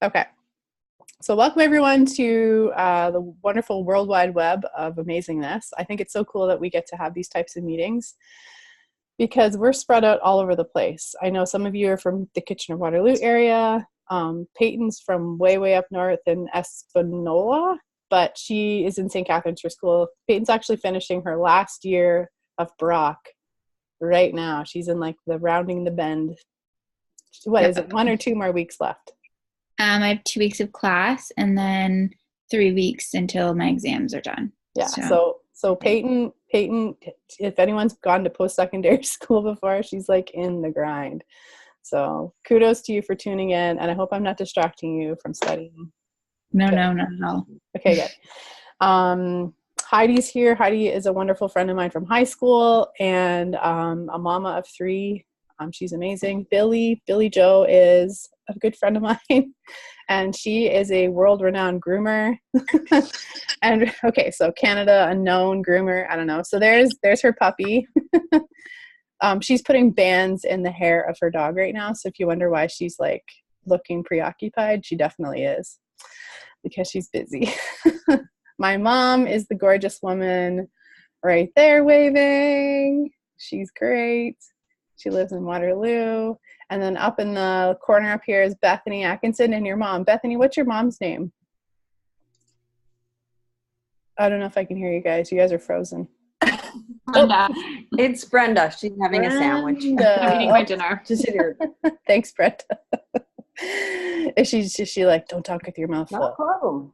Okay. So welcome everyone to the wonderful World Wide Web of amazingness. I think it's so cool that we get to have these types of meetings because we're spread out all over the place. I know some of you are from the Kitchener-Waterloo area. Peyton's from way up north in Espanola, but she is in St. Catharines for school. Peyton's actually finishing her last year of Brock right now. She's in like the rounding the bend. What is it? 1 or 2 more weeks left? I have 2 weeks of class and then 3 weeks until my exams are done. Yeah. So Peyton, if anyone's gone to post-secondary school before, she's like in the grind. So kudos to you for tuning in, and I hope I'm not distracting you from studying. No, not at all. Okay, good. Heidi's here. Heidi is a wonderful friend of mine from high school and a mama of 3. She's amazing. Billy Joe is a good friend of mine, and she is a world-renowned groomer. And okay, so Canada, a known groomer. I don't know. So there's her puppy. She's putting bands in the hair of her dog right now. So if you wonder why she's like looking preoccupied, she definitely is, because she's busy. My mom is the gorgeous woman right there waving. She's great. She lives in Waterloo. And then up in the corner up here is Bethany Atkinson and your mom. Bethany, what's your mom's name? I don't know if I can hear you guys. You guys are frozen. Brenda. It's Brenda. She's having a sandwich. I'm eating my dinner. Just here. Thanks, Brenda. Is she like, don't talk with your mouth full? No problem.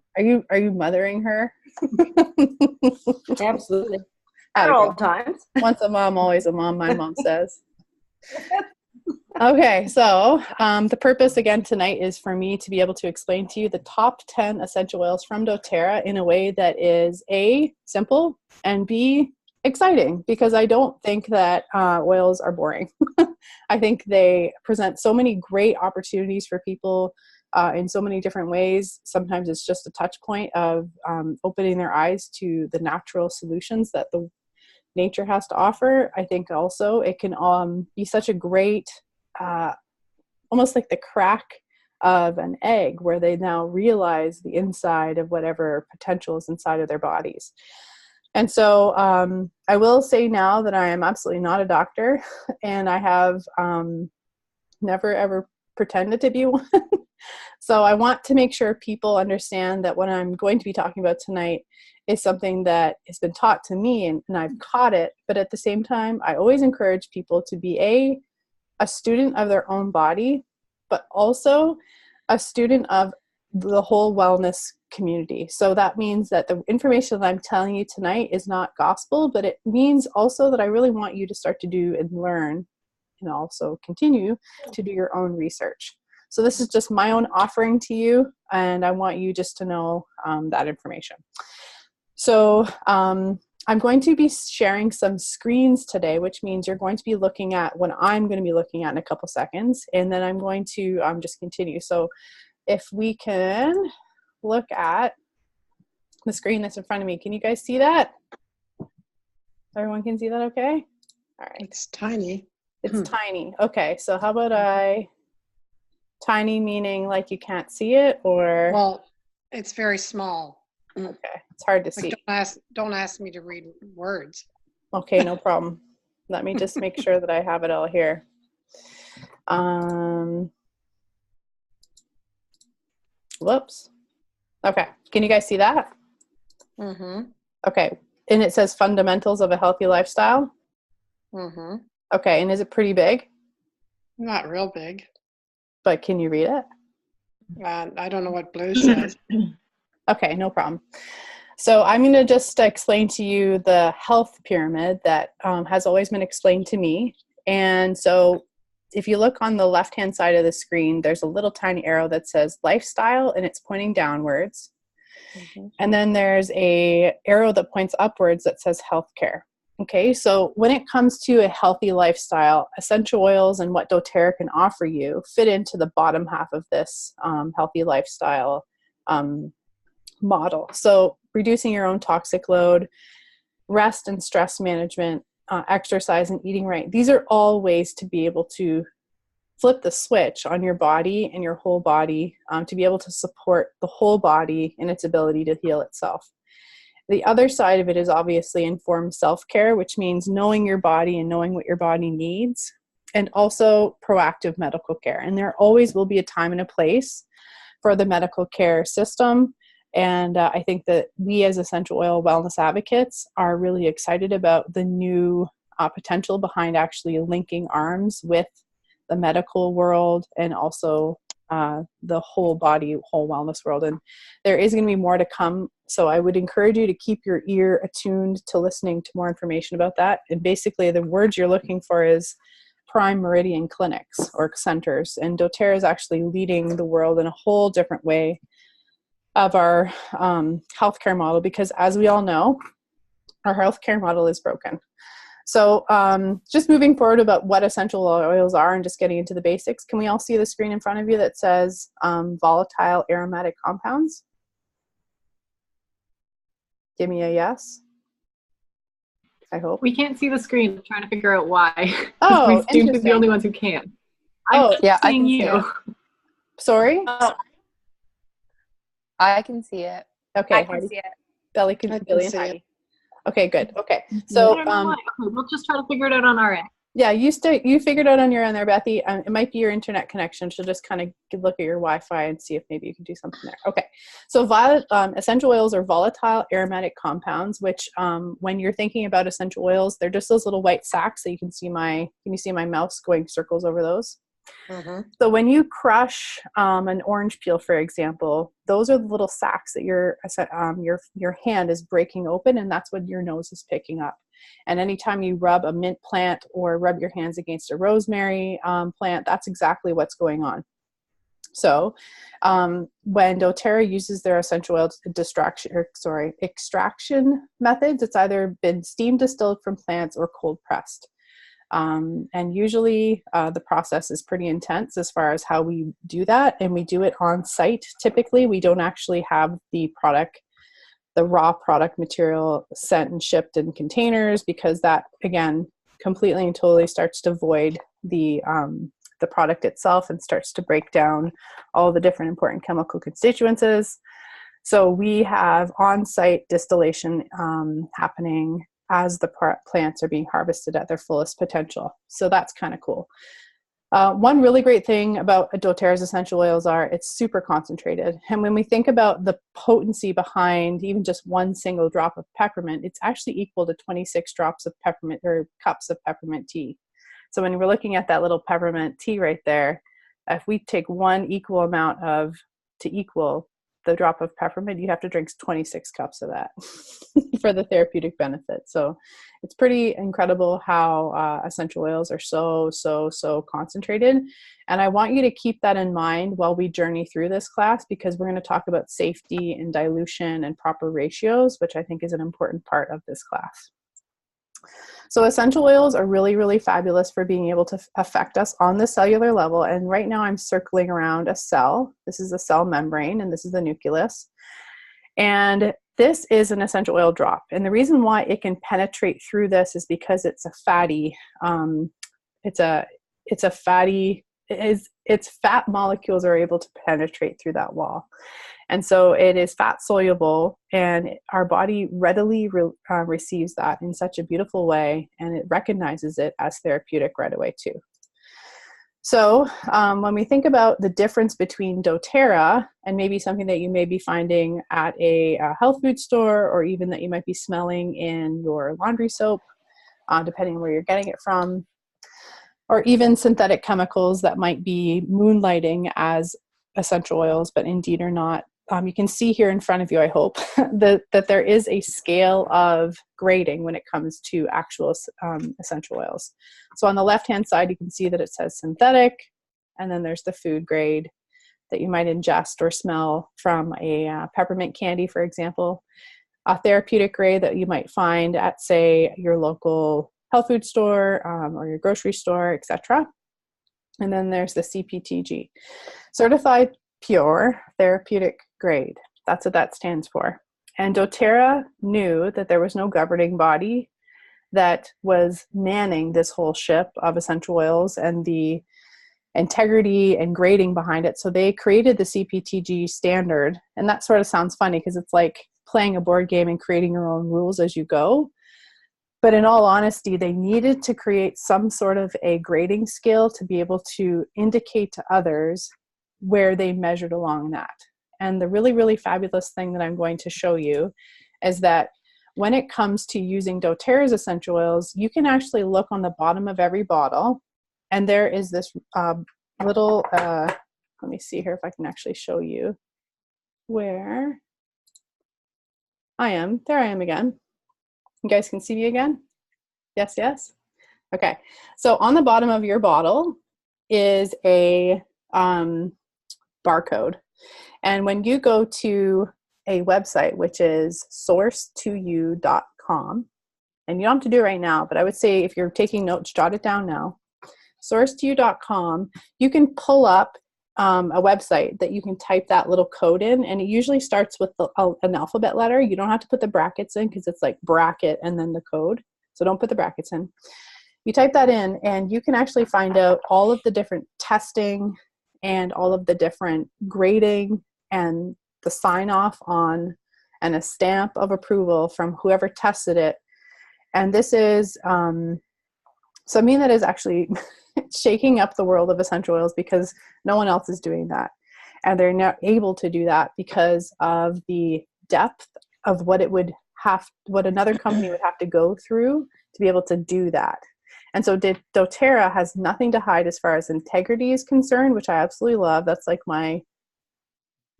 Are you mothering her? Absolutely. At all times. Once a mom, always a mom, my mom says. Okay, so the purpose again tonight is for me to be able to explain to you the top 10 essential oils from doTERRA in a way that is A, simple, and B, exciting, because I don't think that oils are boring. I think they present so many great opportunities for people in so many different ways. Sometimes it's just a touch point of opening their eyes to the natural solutions that the nature has to offer. I think also it can be such a great, almost like the crack of an egg, where they now realize the inside of whatever potential is inside of their bodies. And so I will say now that I am absolutely not a doctor, and I have never ever pretended to be one. So I want to make sure people understand that what I'm going to be talking about tonight is something that has been taught to me, and I've caught it. But at the same time, I always encourage people to be a student of their own body, but also a student of the whole wellness community. So that means that the information that I'm telling you tonight is not gospel, but it means also that I really want you to start to do and learn and also continue to do your own research. So this is just my own offering to you, and I want you just to know that information. So I'm going to be sharing some screens today, which means you're going to be looking at what I'm going to be looking at in a couple seconds, and then I'm going to just continue. So if we can look at the screen that's in front of me, can you guys see that? Everyone can see that okay? All right. It's tiny. It's tiny. Okay, so how about tiny meaning like you can't see it, or? Well, it's very small. Okay, it's hard to see. Don't ask me to read words. Okay, no problem. Let me just make sure that I have it all here. Whoops. Okay, can you guys see that? Mm-hmm. Okay, and it says fundamentals of a healthy lifestyle. Mm-hmm. Okay, and is it pretty big? Not real big. But can you read it? I don't know what blue says. Okay, no problem. So I'm going to just explain to you the health pyramid that has always been explained to me. And so if you look on the left-hand side of the screen, there's a little tiny arrow that says lifestyle, and it's pointing downwards. Mm-hmm. And then there's a arrow that points upwards that says healthcare. Okay, so when it comes to a healthy lifestyle, essential oils and what doTERRA can offer you fit into the bottom half of this healthy lifestyle model. So reducing your own toxic load, rest and stress management, exercise and eating right. These are all ways to be able to flip the switch on your body and your whole body to be able to support the whole body in its ability to heal itself. The other side of it is obviously informed self-care, which means knowing your body and knowing what your body needs, and also proactive medical care. And there always will be a time and a place for the medical care system. And I think that we as essential oil wellness advocates are really excited about the new potential behind actually linking arms with the medical world and also the whole body, whole wellness world. And there is going to be more to come. So I would encourage you to keep your ear attuned to listening to more information about that. And basically the words you're looking for is prime meridian clinics or centers. And doTERRA is actually leading the world in a whole different way of our healthcare model, because as we all know, our healthcare model is broken. So just moving forward about what essential oils are and just getting into the basics, can we all see the screen in front of you that says volatile aromatic compounds? Give me a yes. I hope. We can't see the screen. I'm trying to figure out why. Oh, we seem to be the only ones who can. Oh, yeah, I seeing can see you. it. Sorry? I can see it. Okay. I can see it. Billy I can and see Heidi. it. Okay, good. Okay. I So don't know why. Okay, we'll just try to figure it out on our end. yeah, you figured out on your end there, Bethy. It might be your internet connection. So just kind of look at your Wi-Fi and see if maybe you can do something there. Okay. So essential oils are volatile aromatic compounds, which when you're thinking about essential oils, they're just those little white sacks that you can see can you see my mouse going circles over those? Mm-hmm. So when you crush an orange peel, for example, those are the little sacks that your hand is breaking open, and that's what your nose is picking up. And anytime you rub a mint plant or rub your hands against a rosemary plant, that's exactly what's going on. So when doTERRA uses their essential oil extraction methods, it's either been steam distilled from plants or cold pressed. And usually the process is pretty intense as far as how we do that. And we do it on site. Typically, we don't actually have the raw product material sent and shipped in containers, because that, again, completely and totally starts to void the product itself and starts to break down all the different important chemical constituencies. So we have on-site distillation happening as the plants are being harvested at their fullest potential. So that's kind of cool. One really great thing about doTERRA's essential oils are it's super concentrated. And when we think about the potency behind even just one single drop of peppermint, it's actually equal to 26 drops of peppermint or cups of peppermint tea. So when we're looking at that little peppermint tea right there, if we take one equal amount to equal the drop of peppermint, you have to drink 26 cups of that for the therapeutic benefit. So it's pretty incredible how essential oils are so concentrated. And I want you to keep that in mind while we journey through this class, because we're going to talk about safety and dilution and proper ratios, which I think is an important part of this class. So essential oils are really, really fabulous for being able to affect us on the cellular level. And right now I'm circling around a cell. This is the cell membrane, and this is the nucleus. And this is an essential oil drop. And the reason why it can penetrate through this is because it's a fatty, its fat molecules are able to penetrate through that wall. And so it is fat soluble, and our body readily receives that in such a beautiful way, and it recognizes it as therapeutic right away too. So when we think about the difference between doTERRA and maybe something that you may be finding at a health food store, or even that you might be smelling in your laundry soap, depending on where you're getting it from, or even synthetic chemicals that might be moonlighting as essential oils, but indeed are not. You can see here in front of you, I hope, that there is a scale of grading when it comes to actual essential oils. So on the left-hand side, you can see that it says synthetic, and then there's the food grade that you might ingest or smell from a peppermint candy, for example. A therapeutic grade that you might find at, say, your local health food store or your grocery store, etc. And then there's the CPTG, Certified Pure Therapeutic Grade. That's what that stands for. And doTERRA knew that there was no governing body that was manning this whole ship of essential oils and the integrity and grading behind it. So they created the CPTG standard. And that sort of sounds funny because it's like playing a board game and creating your own rules as you go. But in all honesty, they needed to create some sort of a grading scale to be able to indicate to others where they measured along that. And the really, really fabulous thing that I'm going to show you is that when it comes to using doTERRA's essential oils, you can actually look on the bottom of every bottle, and there is this little, let me see here if I can actually show you where I am. There I am again. You guys can see me again? Yes, yes? Okay. So on the bottom of your bottle is a barcode. And when you go to a website, which is source2u.com, and you don't have to do it right now, but I would say if you're taking notes, jot it down now. Source2u.com, you can pull up a website that you can type that little code in, and it usually starts with an alphabet letter. You don't have to put the brackets in because it's like bracket and then the code. So don't put the brackets in. You type that in and you can actually find out all of the different testing and all of the different grading and the sign off on and a stamp of approval from whoever tested it. And this is something that is actually shaking up the world of essential oils because no one else is doing that. And they're not able to do that because of the depth of what another company would have to go through to be able to do that. And so doTERRA has nothing to hide as far as integrity is concerned, which I absolutely love. That's like my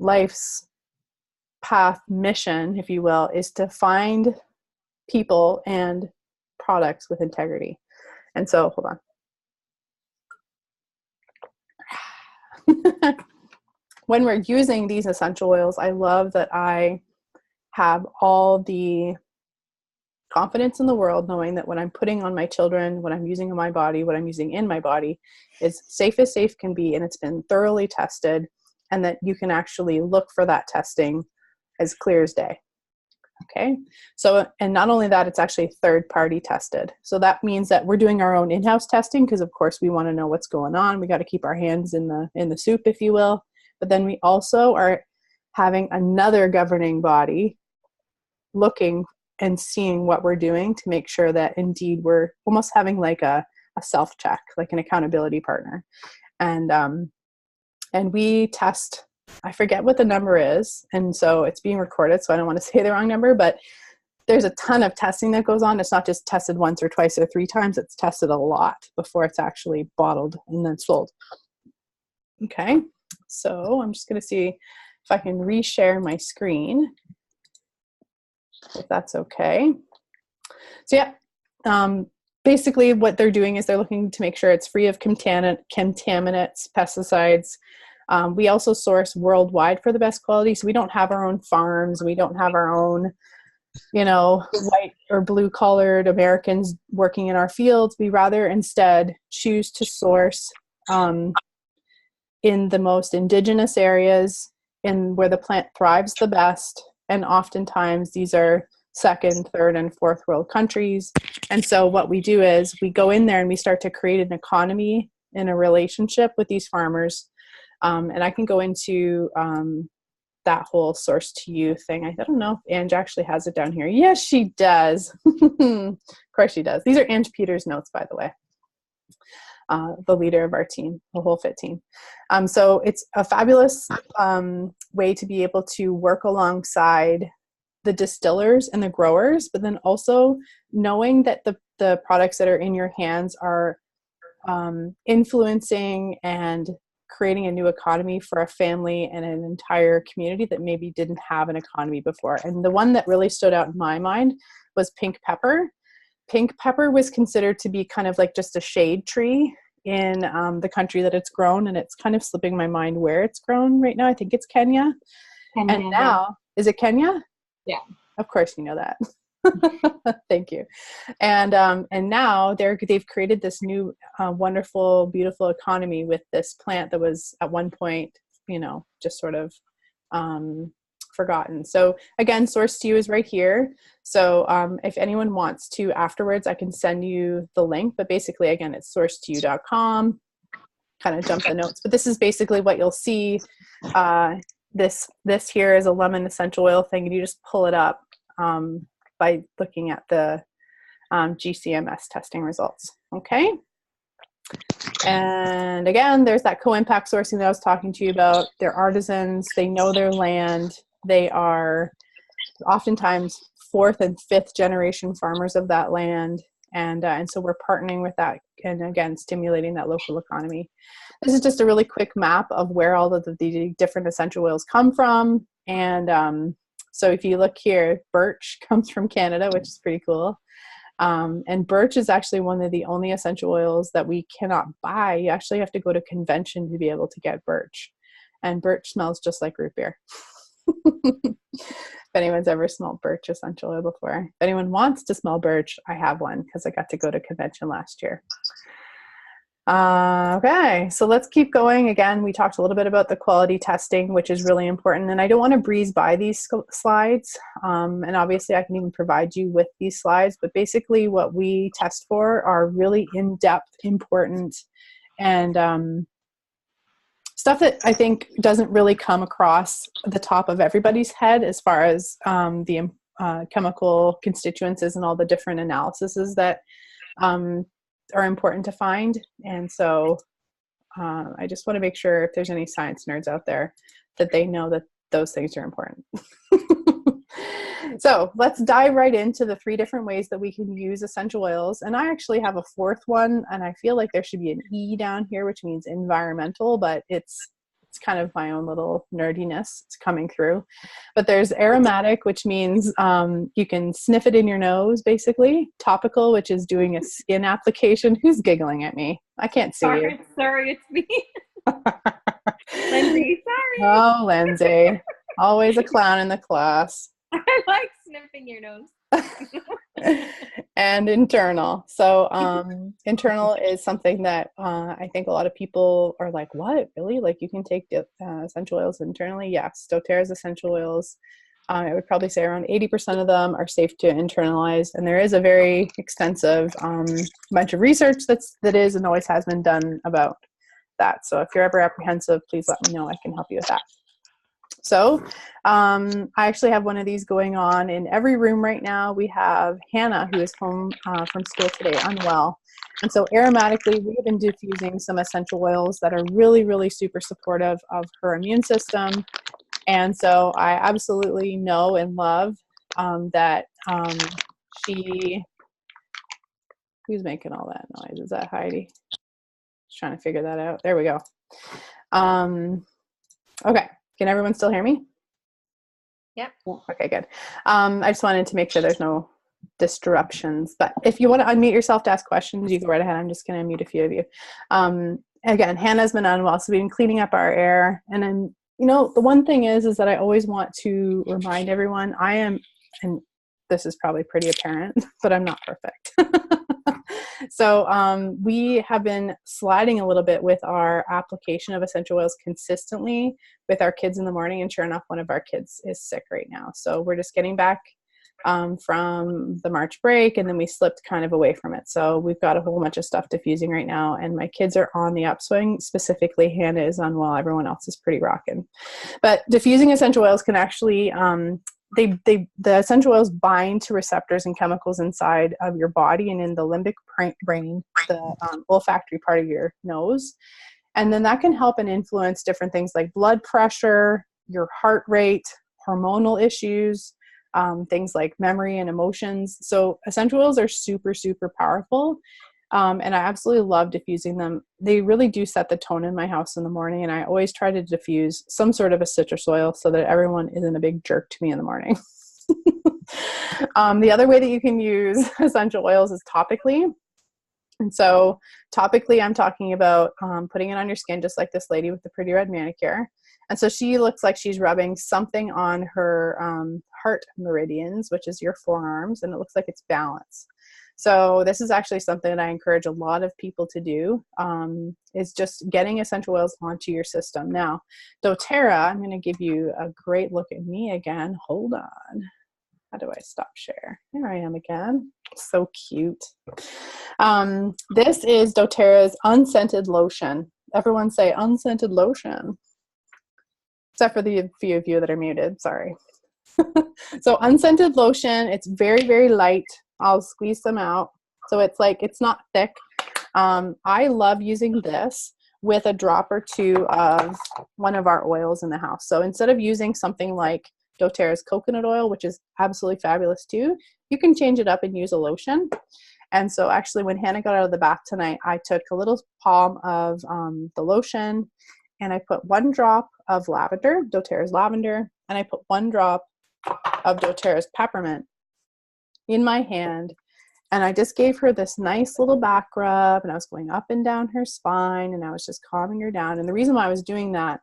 life's path mission, if you will, is to find people and products with integrity. And so, hold on. When we're using these essential oils, I love that I have all the confidence in the world knowing that what I'm putting on my children, what I'm using in my body, what I'm using in my body is safe as safe can be, and it's been thoroughly tested, and that you can actually look for that testing as clear as day. Okay, so, and not only that, it's actually third-party tested. So that means that we're doing our own in-house testing because, of course, we want to know what's going on. We got to keep our hands in the soup, if you will. But then we also are having another governing body looking and seeing what we're doing to make sure that indeed we're almost having like a self-check, like an accountability partner. And we test, I forget what the number is, and so it's being recorded, so I don't want to say the wrong number, but there's a ton of testing that goes on. It's not just tested once or twice or 3 times, it's tested a lot before it's actually bottled and then sold. Okay, so I'm just going to see if I can reshare my screen, if that's okay. So yeah, basically what they're doing is they're looking to make sure it's free of contaminants, pesticides. We also source worldwide for the best quality. So we don't have our own farms. We don't have our own, white or blue collared Americans working in our fields. We rather instead choose to source in the most indigenous areas and where the plant thrives the best. And oftentimes these are second, third, and fourth world countries. And so what we do is we go in there and we start to create an economy in a relationship with these farmers. And I can go into that whole source to you thing. I don't know if Ange actually has it down here. Yes, she does. Of course she does. These are Ange Peters' notes, by the way. The leader of our team, the whole fit team. So it's a fabulous way to be able to work alongside the distillers and the growers, but then also knowing that the products that are in your hands are influencing and creating a new economy for a family and an entire community that maybe didn't have an economy before. And the one that really stood out in my mind was pink pepper. Pink pepper was considered to be kind of like just a shade tree in the country that it's grown, and it's kind of slipping my mind where it's grown right now. I think it's Kenya. And now, is it Kenya? Yeah. Of course you know that. Thank you. And now they've created this new wonderful, beautiful economy with this plant that was at one point, just sort of forgotten. So again, source to you is right here. So if anyone wants to afterwards, I can send you the link, but basically again, it's source2u.com. kind of jump the notes, but this is basically what you'll see. This here is a lemon essential oil thing, and you just pull it up by looking at the GCMS testing results. Okay. And again, there's that co-impact sourcing that I was talking to you about. They're artisans. They know their land. They are oftentimes 4th and 5th generation farmers of that land. And so we're partnering with that, and again, stimulating that local economy. This is just a really quick map of where all of the different essential oils come from. And so if you look here, birch comes from Canada, which is pretty cool. And birch is actually one of the only essential oils that we cannot buy. You actually have to go to convention to be able to get birch. And birch smells just like root beer. If anyone's ever smelled birch essential oil before. If anyone wants to smell birch, I have one because I got to go to convention last year. Okay, so let's keep going. Again, we talked a little bit about the quality testing, which is really important. And I don't want to breeze by these slides. And obviously I can even provide you with these slides, but basically what we test for are really in-depth, important, and stuff that I think doesn't really come across the top of everybody's head as far as the chemical constituencies and all the different analyses that are important to find. And so I just want to make sure if there's any science nerds out there that they know that those things are important. So let's dive right into the 3 different ways that we can use essential oils. And I actually have a 4th one, and I feel like there should be an E down here, which means environmental, but it's kind of my own little nerdiness. It's coming through. But there's aromatic, which means you can sniff it in your nose, basically. Topical, which is doing a skin application. Who's giggling at me? I can't see you. Sorry, it's me. Lindsay, sorry. Oh, Lindsay. Always a clown in the class. I like sniffing your nose. And internal. So internal is something that I think a lot of people are like, what, really? Like you can take essential oils internally? Yes, doTERRA's essential oils. I would probably say around 80% of them are safe to internalize. And there is a very extensive bunch of research that is and always has been done about that. So if you're ever apprehensive, please let me know. I can help you with that. So I actually have one of these going on in every room right now. We have Hannah, who is home from school today, unwell. And so aromatically, we have been diffusing some essential oils that are really, really super supportive of her immune system. And so I absolutely know and love that who's making all that noise? Is that Heidi? Just trying to figure that out. There we go. Okay. Can everyone still hear me? Yep. Okay, good. I just wanted to make sure there's no disruptions. But if you want to unmute yourself to ask questions, you go right ahead. I'm just going to unmute a few of you. Again, Hannah's been unwell, so we've been cleaning up our air. And then, the one thing is that I always want to remind everyone, and this is probably pretty apparent, but I'm not perfect. So we have been sliding a little bit with our application of essential oils consistently with our kids in the morning. And sure enough, one of our kids is sick right now. So we're just getting back from the March break, and then we slipped kind of away from it. So we've got a whole bunch of stuff diffusing right now, and my kids are on the upswing. Specifically, Hannah is unwell. Everyone else is pretty rocking. But diffusing essential oils can actually the essential oils bind to receptors and chemicals inside of your body and in the limbic brain, the olfactory part of your nose. And then that can help and influence different things like blood pressure, your heart rate, hormonal issues, things like memory and emotions. So essential oils are super, super powerful. And I absolutely love diffusing them. They really do set the tone in my house in the morning. And I always try to diffuse some sort of a citrus oil so that everyone isn't a big jerk to me in the morning. The other way that you can use essential oils is topically. And so topically, I'm talking about putting it on your skin, just like this lady with the pretty red manicure. And so she looks like she's rubbing something on her heart meridians, which is your forearms, and it looks like it's balance. So this is actually something that I encourage a lot of people to do, is just getting essential oils onto your system. Now, doTERRA, I'm going to give you a great look at me again. Hold on. How do I stop share? There I am again. So cute. This is doTERRA's unscented lotion. Everyone say unscented lotion. Except for the few of you that are muted, sorry. So unscented lotion, it's very, very light. I'll squeeze them out. So it's like, it's not thick. I love using this with a drop or two of one of our oils in the house. So instead of using something like doTERRA's coconut oil, which is absolutely fabulous too, you can change it up and use a lotion. And so actually when Hannah got out of the bath tonight, I took a little palm of the lotion and I put 1 drop of lavender, doTERRA's lavender, and I put 1 drop of doTERRA's peppermint in my hand. And I just gave her this nice little back rub, and I was going up and down her spine, and I was just calming her down. And the reason why I was doing that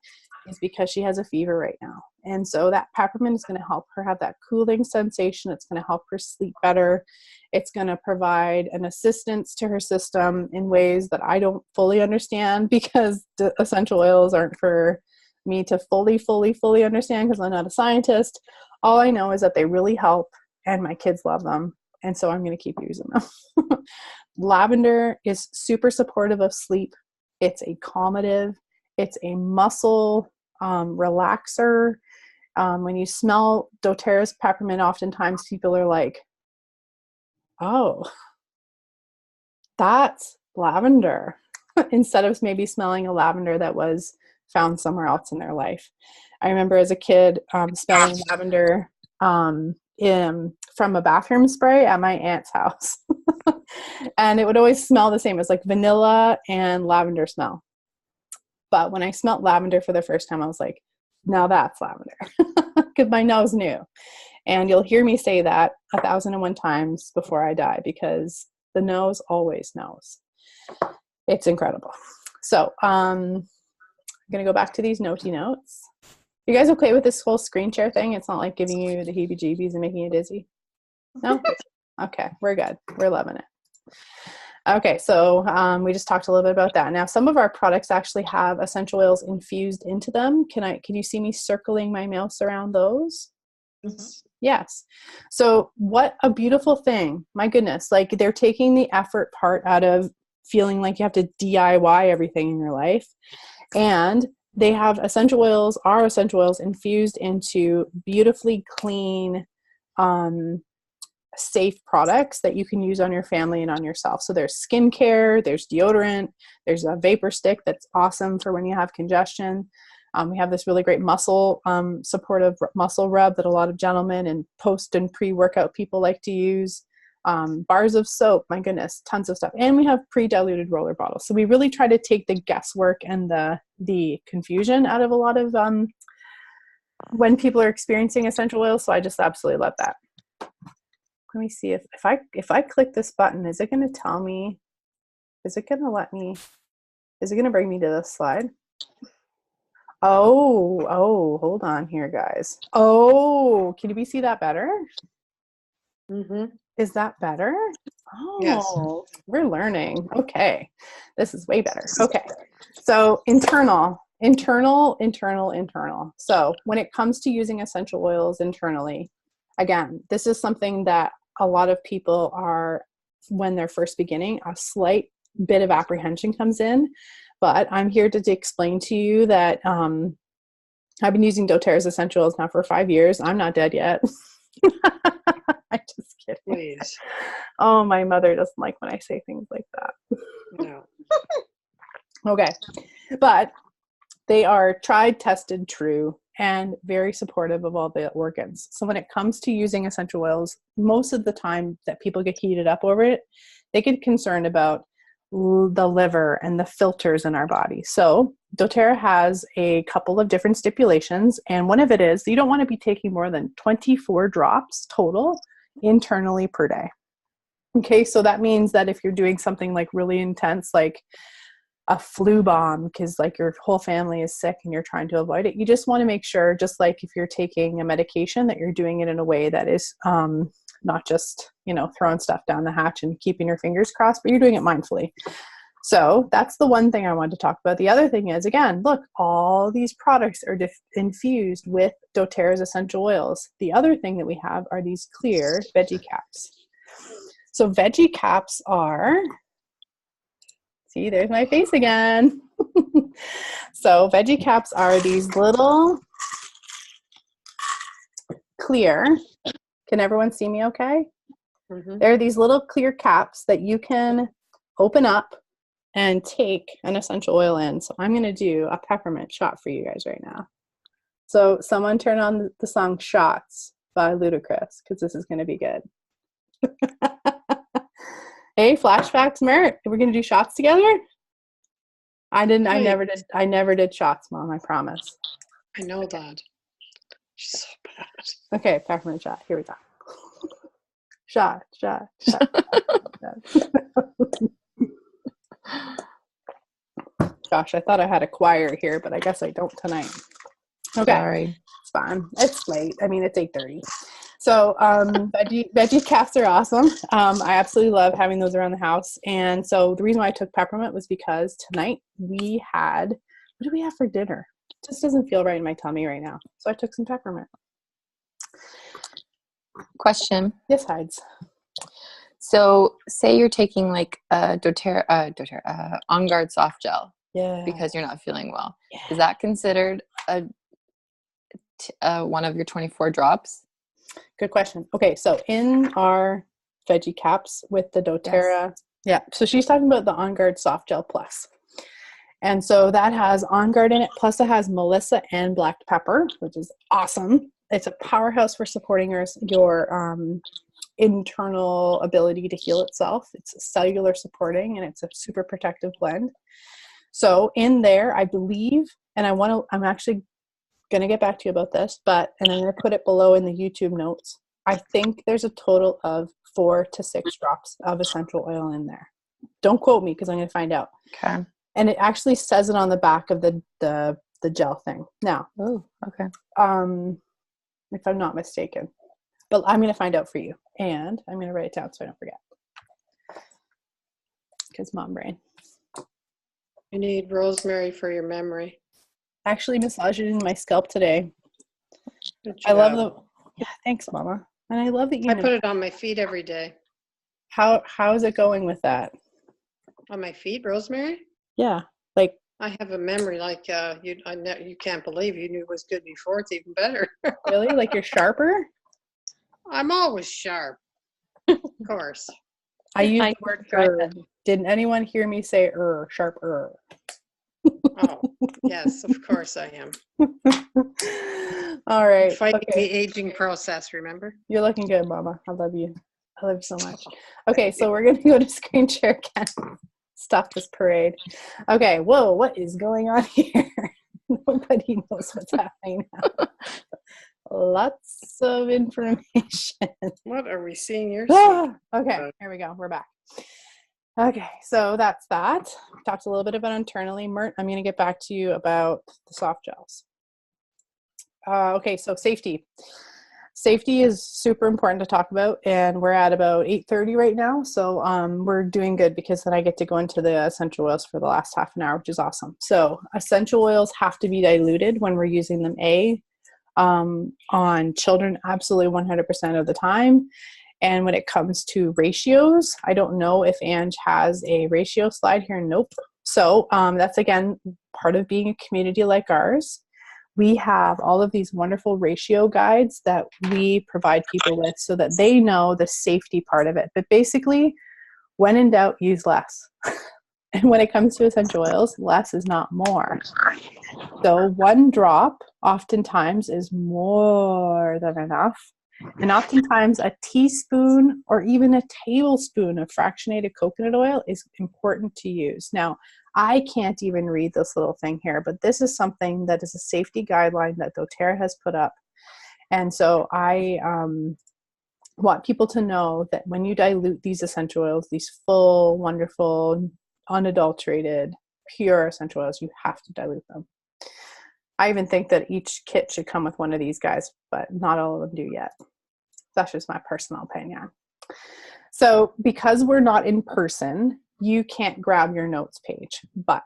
is because she has a fever right now. And so that peppermint is going to help her have that cooling sensation. It's going to help her sleep better. It's going to provide an assistance to her system in ways that I don't fully understand, because the essential oils aren't for me to fully understand, because I'm not a scientist. All I know is that they really help, and my kids love them. And so I'm going to keep using them. Lavender is super supportive of sleep. It's a calmative. It's a muscle relaxer. When you smell doTERRA's peppermint, oftentimes people are like, oh, that's lavender, instead of maybe smelling a lavender that was found somewhere else in their life. I remember as a kid smelling lavender from a bathroom spray at my aunt's house. And it would always smell the same. It was like vanilla and lavender smell. But when I smelled lavender for the first time, I was like, now that's lavender, because my nose knew. And you'll hear me say that 1,001 times before I die, because the nose always knows. It's incredible. So I'm going to go back to these notey notes. You guys okay with this whole screen share thing? It's not like giving you the heebie-jeebies and making you dizzy? No? Okay, we're good. We're loving it. Okay, so we just talked a little bit about that. Now, some of our products actually have essential oils infused into them. Can you see me circling my mouse around those? Mm-hmm. Yes. So what a beautiful thing. My goodness, like they're taking the effort part out of feeling like you have to DIY everything in your life. And they have essential oils, our essential oils, infused into beautifully clean, safe products that you can use on your family and on yourself. So there's skincare, there's deodorant, there's a vapor stick that's awesome for when you have congestion. We have this really great muscle, supportive muscle rub that a lot of gentlemen and post and pre-workout people like to use. Bars of soap, my goodness, tons of stuff. And we have pre-diluted roller bottles. So we really try to take the guesswork and the confusion out of a lot of when people are experiencing essential oils. So I just absolutely love that. Let me see if I click this button, is it going to tell me, is it going to bring me to this slide? Oh, hold on here, guys. Oh, can you see that better? Mm-hmm. Is that better? Oh, yes. We're learning. Okay. This is way better. Okay. So internal. So when it comes to using essential oils internally, again, this is something that a lot of people are, when they're first beginning, a slight bit of apprehension comes in. But I'm here to explain to you that I've been using doTERRA's essential oils now for 5 years. I'm not dead yet. I'm just kidding. Please. Oh, my mother doesn't like when I say things like that. No. Okay. But they are tried, tested, true, and very supportive of all the organs. So when it comes to using essential oils, most of the time that people get heated up over it, they get concerned about the liver and the filters in our body. So doTERRA has a couple of different stipulations, and one of it is you don't want to be taking more than 24 drops total internally per day. Okay, so that means that if you're doing something like really intense, like a flu bomb, because like your whole family is sick and you're trying to avoid it, you just want to make sure, just like if you're taking a medication, that you're doing it in a way that is not just, throwing stuff down the hatch and keeping your fingers crossed, but you're doing it mindfully. So that's the one thing I wanted to talk about. The other thing is, again, look, all these products are infused with doTERRA's essential oils. The other thing that we have are these clear veggie caps. So veggie caps are, see, there's my face again. So veggie caps are these little clear. Can everyone see me okay? Mhm. There are these little clear caps that you can open up and take an essential oil in. So I'm going to do a peppermint shot for you guys right now. So someone turn on the song Shots by Ludacris, because this is going to be good. Hey, flashbacks, Mert. We're going to do shots together? I never did shots, Mom, I promise. I know that. She's so bad. Okay, peppermint shot. Here we go. Shot. Gosh, I thought I had a choir here, but I guess I don't tonight. Okay. Sorry. It's fine. It's late. I mean, it's 8:30. So veggie caps are awesome. I absolutely love having those around the house. And so the reason why I took peppermint was because tonight we had, what did we have for dinner? It just doesn't feel right in my tummy right now. So I took some peppermint. Question. Yes, Hides. So say you're taking like a doTERRA On Guard soft gel Yeah. because you're not feeling well. Yeah. Is that considered one of your 24 drops? Good question. Okay, so in our veggie caps with the doTERRA, yeah, so she's talking about the On Guard Soft Gel Plus. And so that has On Guard in it, plus it has Melissa and black pepper, which is awesome. It's a powerhouse for supporting your internal ability to heal itself. It's cellular supporting, and it's a super protective blend. So in there, I believe, and I'm actually going to get back to you about this, and I'm going to put it below in the YouTube notes. I think there's a total of 4 to 6 drops of essential oil in there. Don't quote me because I'm going to find out. Okay. And it actually says it on the back of the gel thing. Now, Oh, okay. if I'm not mistaken, but I'm going to find out for you, and I'm going to write it down so I don't forget. Because mom brain. You need rosemary for your memory. Actually massaged it in my scalp today. Good I love job. yeah, thanks, Mama. And I love that you I know. put it on my feet every day. How is it going with that? On my feet, rosemary? Yeah, like I have a memory like you can't believe you knew it was good before. It's even better. really, like you're sharper. I'm always sharp. Of course. I use I the word tried er. Didn't anyone hear me say sharp er? Oh, yes, of course I am. All right. Fighting Okay. the aging process, remember? You're looking good, Mama. I love you. I love you so much. Okay, so we're going to go to screen share again. Stop this parade. Okay, whoa, what is going on here? Nobody knows what's happening now. Lots of information. What are we seeing? You're seeing? Okay, here we go. We're back. Okay, so that's that. We talked a little bit about internally. Mert, I'm going to get back to you about the soft gels. Okay, so safety. Safety is super important to talk about, and we're at about 8:30 right now, so we're doing good because then I get to go into the essential oils for the last half an hour, which is awesome. So essential oils have to be diluted when we're using them, on children absolutely 100% of the time. And when it comes to ratios, I don't know if Ange has a ratio slide here. Nope. So that's, again, part of being a community like ours. We have all of these wonderful ratio guides that we provide people with so that they know the safety part of it. But basically, when in doubt, use less. And when it comes to essential oils, less is not more. So 1 drop oftentimes is more than enough. And oftentimes a teaspoon or even a tablespoon of fractionated coconut oil is important to use. Now, I can't even read this little thing here, but this is something that is a safety guideline that doTERRA has put up. And so I want people to know that when you dilute these essential oils, these full, wonderful, unadulterated, pure essential oils, you have to dilute them. I even think that each kit should come with one of these guys, but not all of them do yet. That's just my personal opinion. So because we're not in person, you can't grab your notes page. But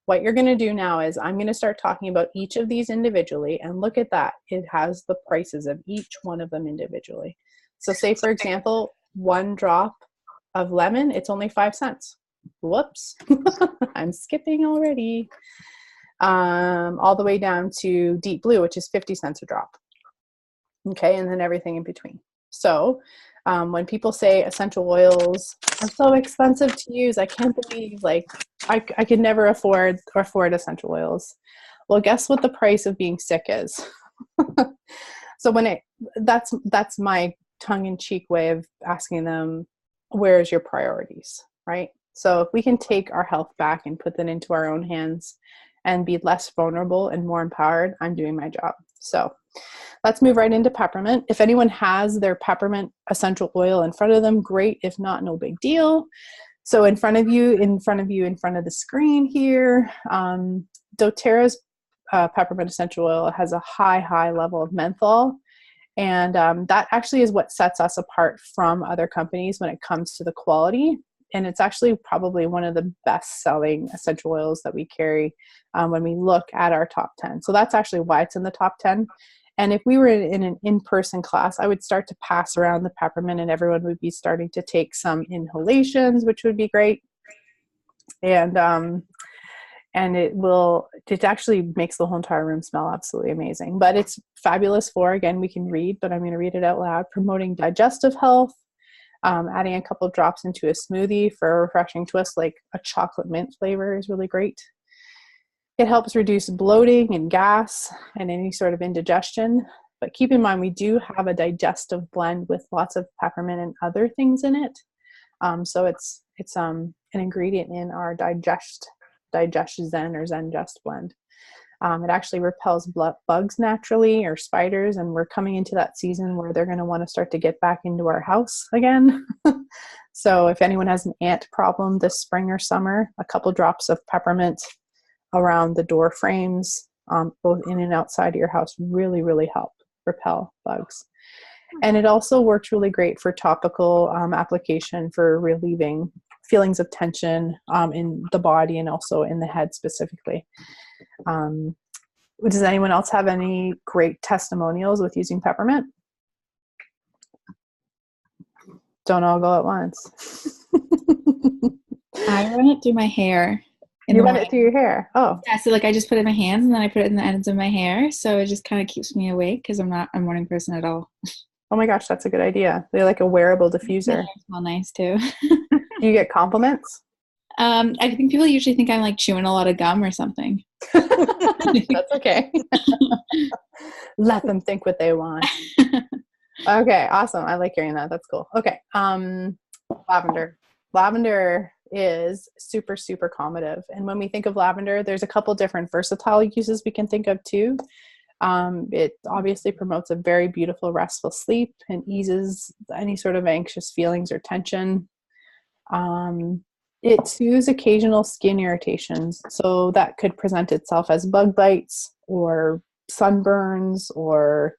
what you're going to do now is I'm going to start talking about each of these individually, and look at that. It has the prices of each one of them individually. So say, for example, 1 drop of lemon, it's only 5 cents. whoops, I'm skipping already, all the way down to deep blue, which is 50 cents a drop. Okay, and then everything in between. So when people say essential oils are so expensive to use, I can't believe, like, I could never afford essential oils. Well, guess what the price of being sick is? So that's my tongue-in-cheek way of asking them, where's your priorities, right? So if we can take our health back and put that into our own hands and be less vulnerable and more empowered, I'm doing my job. So let's move right into peppermint. If anyone has their peppermint essential oil in front of them, great. If not, no big deal. So in front of the screen here, doTERRA's peppermint essential oil has a high level of menthol. And that actually is what sets us apart from other companies when it comes to the quality. And it's actually probably one of the best selling essential oils that we carry when we look at our top 10. So that's actually why it's in the top 10. And if we were in an in-person class, I would start to pass around the peppermint and everyone would be starting to take some inhalations, which would be great. And it actually makes the whole entire room smell absolutely amazing. But it's fabulous for, again, we can read, but I'm going to read it out loud, promoting digestive health, adding a couple of drops into a smoothie for a refreshing twist, like a chocolate mint flavor is really great. It helps reduce bloating and gas and any sort of indigestion. But keep in mind, we do have a digestive blend with lots of peppermint and other things in it. So it's an ingredient in our Zen or Zengest blend. It actually repels bugs naturally, or spiders, and we're coming into that season where they're going to want to start to get back into our house again. So if anyone has an ant problem this spring or summer, a couple drops of peppermint around the door frames, both in and outside of your house, really help repel bugs. And it also works really great for topical application for relieving feelings of tension in the body and also in the head specifically. Does anyone else have any great testimonials with using peppermint? Don't all go at once. I run it through my hair. You run it through your hair? Oh. Yeah, so like I just put it in my hands and then I put it in the ends of my hair. So it just kind of keeps me awake because I'm not a morning person at all. Oh my gosh, that's a good idea. They're like a wearable diffuser. They smell nice too. Do you get compliments? I think people usually think I'm like chewing a lot of gum or something. That's okay. Let them think what they want. Okay, awesome. I like hearing that. That's cool. Okay. Lavender. Lavender is super calmative. And when we think of lavender, there's a couple different versatile uses we can think of too. It obviously promotes a very beautiful restful sleep and eases any sort of anxious feelings or tension. It soothes occasional skin irritations. So that could present itself as bug bites or sunburns or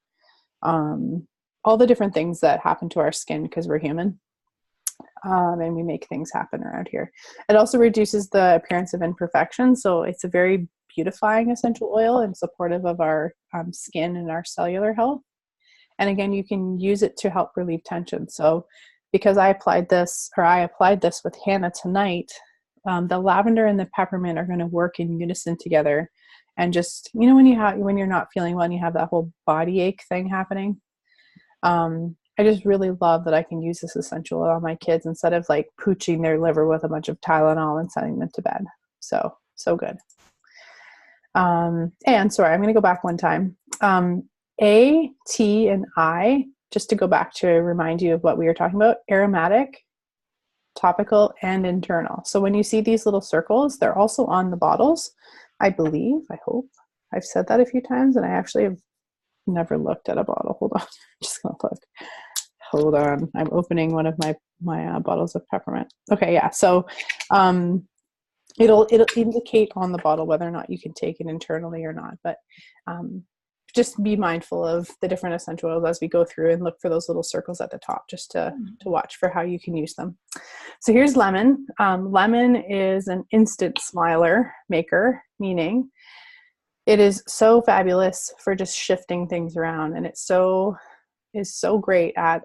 all the different things that happen to our skin because we're human. And we make things happen around here. It also reduces the appearance of imperfection. So it's a very beautifying essential oil and supportive of our skin and our cellular health. And again, you can use it to help relieve tension. So because I applied this with Hannah tonight, the lavender and the peppermint are going to work in unison together. And just, you know, when you're not feeling well and you have that whole body ache thing happening, I just really love that I can use this essential oil on my kids instead of like pooching their liver with a bunch of Tylenol and sending them to bed. So good. And sorry, I'm going to go back one time. A, T, and I, just to go back to remind you of what we were talking about, aromatic, topical, and internal. So when you see these little circles, they're also on the bottles, I believe, I hope. I've said that a few times, and I actually have never looked at a bottle. Hold on. I'm just going to look. Hold on. I'm opening one of my bottles of peppermint. Okay, yeah. So it'll indicate on the bottle whether or not you can take it internally or not. But just be mindful of the different essential oils as we go through and look for those little circles at the top just to watch for how you can use them. So here's lemon. Lemon is an instant smiler maker, meaning it is so fabulous for just shifting things around, and it is so great at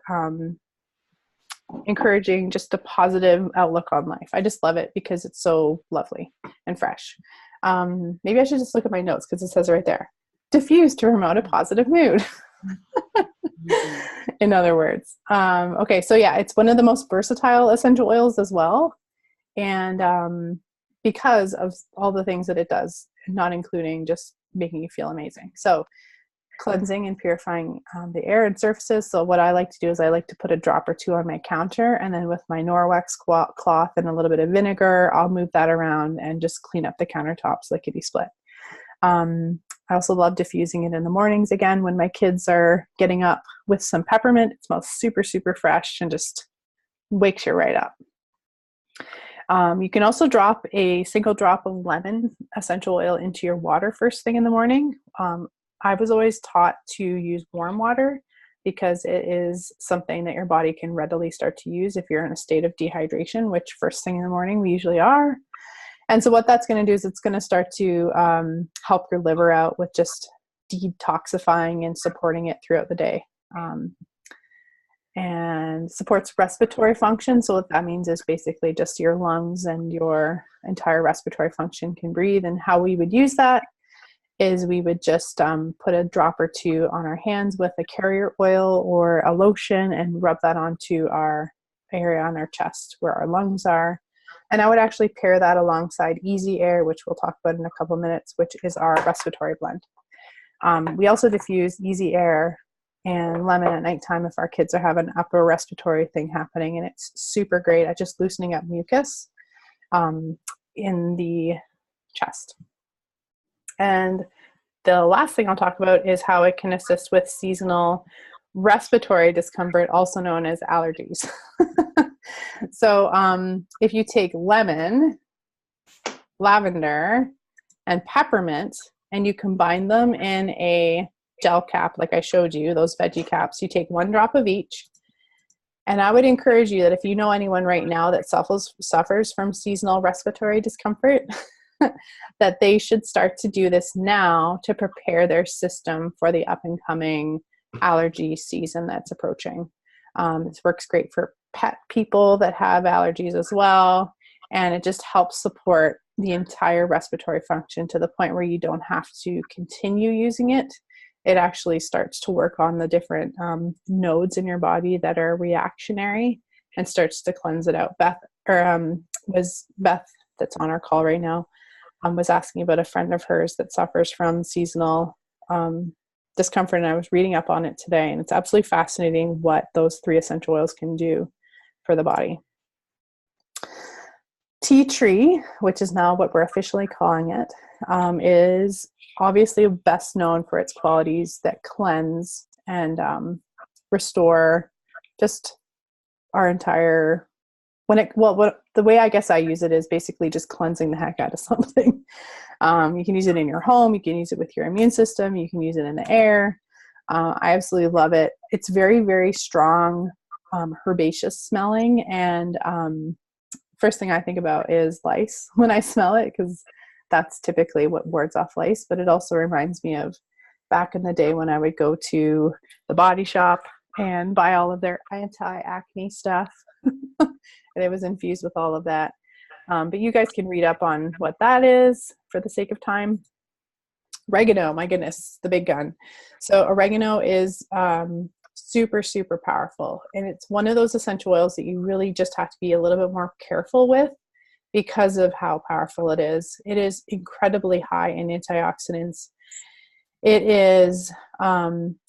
encouraging just a positive outlook on life. I just love it because it's so lovely and fresh. Maybe I should just look at my notes because it says right there, diffuse to promote a positive mood. In other words. Okay, so yeah, it's one of the most versatile essential oils as well. And because of all the things that it does, not including just making you feel amazing. So cleansing and purifying the air and surfaces. So what I like to do is I like to put a drop or two on my counter, and then with my Norwex cloth and a little bit of vinegar, I'll move that around and just clean up the countertops lickety split. I also love diffusing it in the mornings again when my kids are getting up with some peppermint. It smells super, super fresh and just wakes you right up. You can also drop a single drop of lemon essential oil into your water first thing in the morning. I was always taught to use warm water because it is something that your body can readily start to use if you're in a state of dehydration, which first thing in the morning we usually are. And so what that's going to do is it's going to start to help your liver out with just detoxifying and supporting it throughout the day. And supports respiratory function. So what that means is basically just your lungs and your entire respiratory function can breathe. And how we would use that is we would just put a drop or two on our hands with a carrier oil or a lotion and rub that onto our area on our chest where our lungs are. And I would actually pair that alongside Easy Air, which we'll talk about in a couple minutes, which is our respiratory blend. We also diffuse Easy Air and lemon at nighttime if our kids are having an upper respiratory thing happening, and it's super great at just loosening up mucus in the chest. And the last thing I'll talk about is how it can assist with seasonal respiratory discomfort, also known as allergies. So if you take lemon, lavender, and peppermint, and you combine them in a gel cap, like I showed you, those veggie caps, you take 1 drop of each. And I would encourage you that if you know anyone right now that suffers from seasonal respiratory discomfort, that they should start to do this now to prepare their system for the up and coming allergy season that's approaching. This works great for pet people that have allergies as well. And it just helps support the entire respiratory function to the point where you don't have to continue using it. It actually starts to work on the different nodes in your body that are reactionary and starts to cleanse it out. Beth, that's on our call right now, was asking about a friend of hers that suffers from seasonal discomfort, and I was reading up on it today, and it's absolutely fascinating what those 3 essential oils can do for the body. Tea tree, which is now what we're officially calling it, is obviously best known for its qualities that cleanse and restore just our entire, the way I guess I use it is basically just cleansing the heck out of something. You can use it in your home, you can use it with your immune system, you can use it in the air. I absolutely love it. It's very, very strong, herbaceous smelling, and first thing I think about is lice when I smell it, because that's typically what wards off lice. But it also reminds me of back in the day when I would go to the Body Shop and buy all of their anti-acne stuff. And it was infused with all of that. But you guys can read up on what that is for the sake of time. Oregano, my goodness, the big gun. So oregano is super, super powerful. And it's one of those essential oils that you really just have to be a little bit more careful with because of how powerful it is. It is incredibly high in antioxidants. It is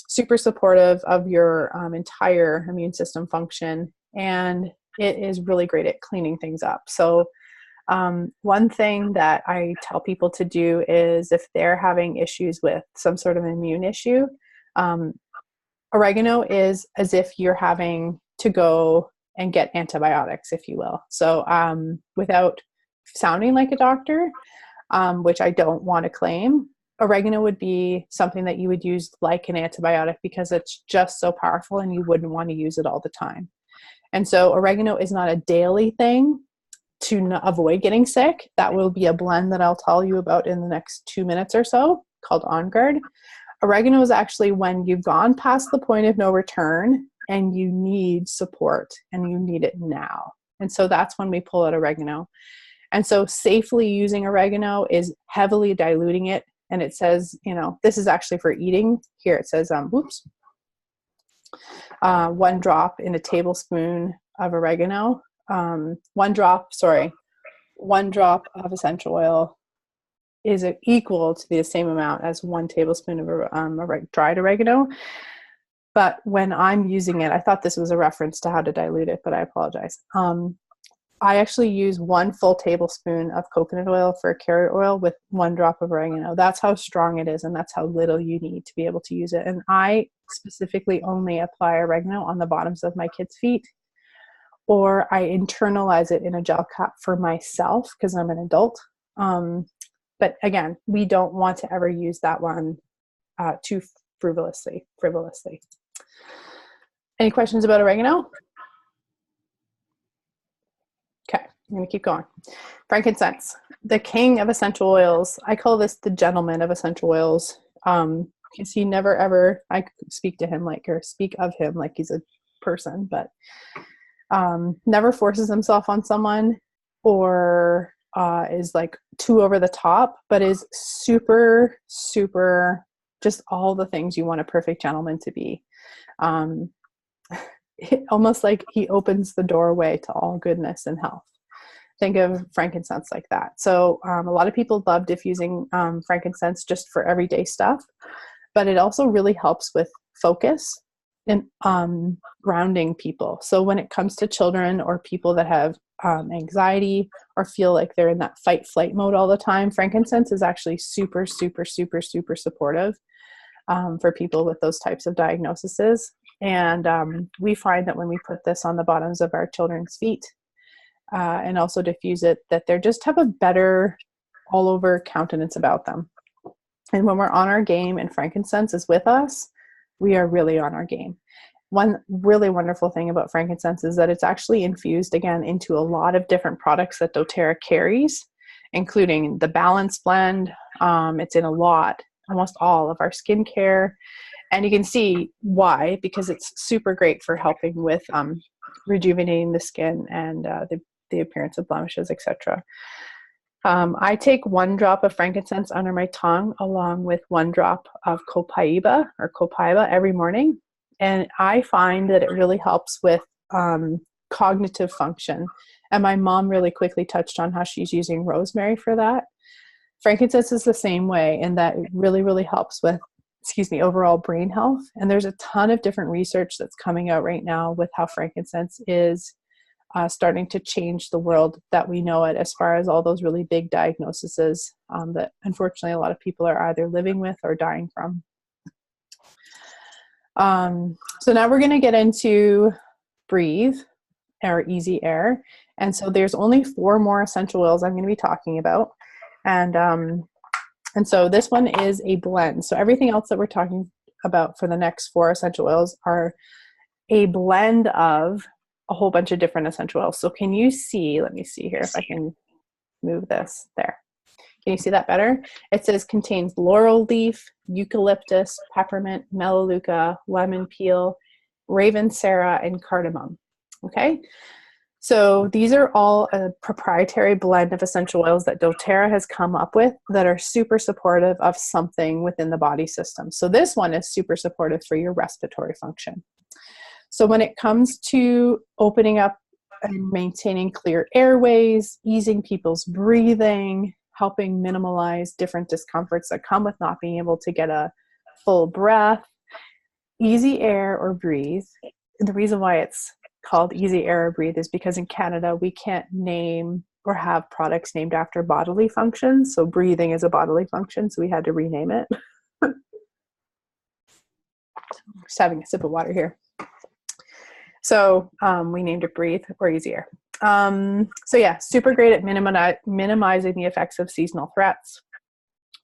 super supportive of your entire immune system function, and it is really great at cleaning things up. So one thing that I tell people to do is if they're having issues with some sort of immune issue, oregano is as if you're having to go and get antibiotics, if you will. So without sounding like a doctor, which I don't want to claim, oregano would be something that you would use like an antibiotic because it's just so powerful and you wouldn't want to use it all the time. And so oregano is not a daily thing to avoid getting sick. That will be a blend that I'll tell you about in the next 2 minutes or so called On Guard. Oregano is actually when you've gone past the point of no return and you need support and you need it now. And so that's when we pull out oregano. And so safely using oregano is heavily diluting it. And it says, you know, this is actually for eating. Here it says, 1 drop in a tablespoon of oregano. 1 drop of essential oil is equal to the same amount as 1 tablespoon of dried oregano. But when I'm using it, I thought this was a reference to how to dilute it, but I apologize. I actually use 1 full tablespoon of coconut oil for carrot oil with 1 drop of oregano. That's how strong it is, and that's how little you need to be able to use it. And I specifically only apply oregano on the bottoms of my kids' feet, or I internalize it in a gel cap for myself because I'm an adult. But again, we don't want to ever use that one too frivolously. Any questions about oregano? Okay, I'm going to keep going. Frankincense, the king of essential oils. I call this the gentleman of essential oils because he never ever, I speak of him like he's a person, but never forces himself on someone or is like too over the top, but is super, super, just all the things you want a perfect gentleman to be. Almost like he opens the doorway to all goodness and health. Think of frankincense like that. So a lot of people love diffusing frankincense just for everyday stuff, but it also really helps with focus and grounding people. So when it comes to children or people that have anxiety or feel like they're in that fight flight mode all the time, frankincense is actually super, super, super, super supportive for people with those types of diagnoses. And we find that when we put this on the bottoms of our children's feet and also diffuse it, that they just have a better all over countenance about them. And when we're on our game and frankincense is with us, we are really on our game. One really wonderful thing about frankincense is that it's actually infused again into a lot of different products that doTERRA carries, including the Balance Blend. It's in almost all of our skincare. And you can see why, because it's super great for helping with rejuvenating the skin and the appearance of blemishes, etc. I take 1 drop of frankincense under my tongue along with 1 drop of copaiba every morning. And I find that it really helps with cognitive function. And my mom really quickly touched on how she's using rosemary for that. Frankincense is the same way in that it really, really helps with overall brain health. And there's a ton of different research that's coming out right now with how frankincense is starting to change the world that we know it, as far as all those really big diagnoses that unfortunately a lot of people are either living with or dying from. So now we're going to get into breathe or easy air. And so there's only 4 more essential oils I'm going to be talking about. And so this one is a blend. So everything else that we're talking about for the next 4 essential oils are a blend of a whole bunch of different essential oils. So can you see, let me see here if I can move this there. Can you see that better? It says contains laurel leaf, eucalyptus, peppermint, melaleuca, lemon peel, ravensara, and cardamom. Okay. So these are all a proprietary blend of essential oils that doTERRA has come up with that are super supportive of something within the body system. So this one is super supportive for your respiratory function. So when it comes to opening up and maintaining clear airways, easing people's breathing, helping minimize different discomforts that come with not being able to get a full breath, easy air or breathe. The reason why it's called easy air or breathe is because in Canada we can't name or have products named after bodily functions. So breathing is a bodily function, so we had to rename it. Just having a sip of water here. So we named it breathe or easy air. So yeah, super great at minimizing the effects of seasonal threats,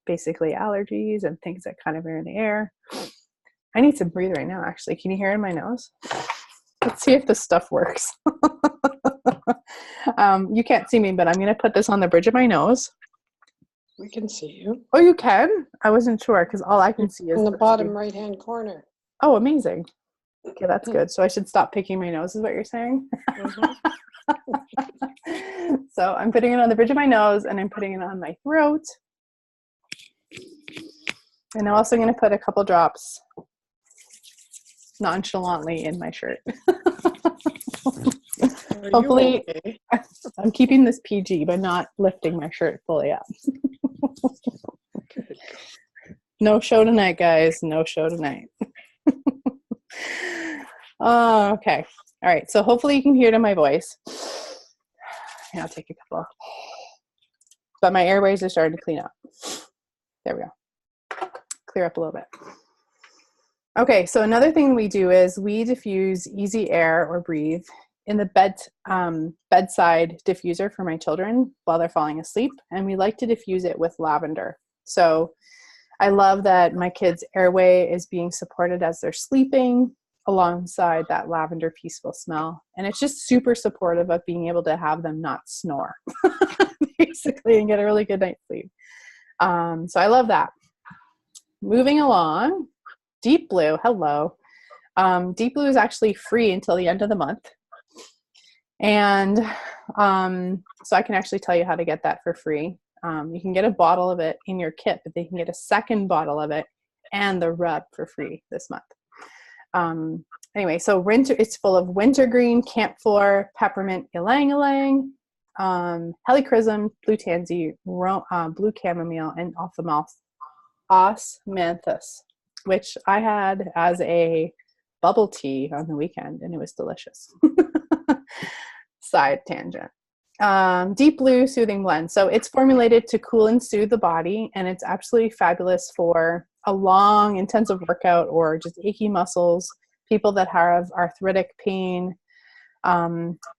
basically allergies and things that kind of are in the air. I need some breathe right now, actually. Can you hear it in my nose? Let's see if this stuff works. You can't see me, but I'm going to put this on the bridge of my nose. We can see you. Oh, you can? I wasn't sure because all I can see is in the bottom right-hand corner. Oh, amazing. Okay, that's good. So I should stop picking my nose is what you're saying? Mhm. So I'm putting it on the bridge of my nose and I'm putting it on my throat. And I'm also going to put a couple drops nonchalantly in my shirt. Are you Hopefully, okay? I'm keeping this PG by not lifting my shirt fully up. Good. No show tonight, guys. No show tonight. Oh, okay. All right. So hopefully you can hear it in my voice. Here, I'll take a couple. But my airways are starting to clean up. There we go. Clear up a little bit. Okay. So another thing we do is we diffuse easy air or breathe in the bedside diffuser for my children while they're falling asleep. And we like to diffuse it with lavender. So I love that my kids' airway is being supported as they're sleeping alongside that lavender peaceful smell. And it's just super supportive of being able to have them not snore, basically, and get a really good night's sleep. So I love that. Moving along, Deep Blue, hello. Deep Blue is actually free until the end of the month. And so I can actually tell you how to get that for free. You can get a bottle of it in your kit, but they can get a second bottle of it and the rub for free this month. Anyway, so it's full of wintergreen, camphor, peppermint, ylang-ylang, helichrysum, blue tansy, blue chamomile, and osmanthus, which I had as a bubble tea on the weekend, and it was delicious. Side tangent. Deep Blue Soothing Blend. So it's formulated to cool and soothe the body, and it's absolutely fabulous for a long, intensive workout or just achy muscles, people that have arthritic pain.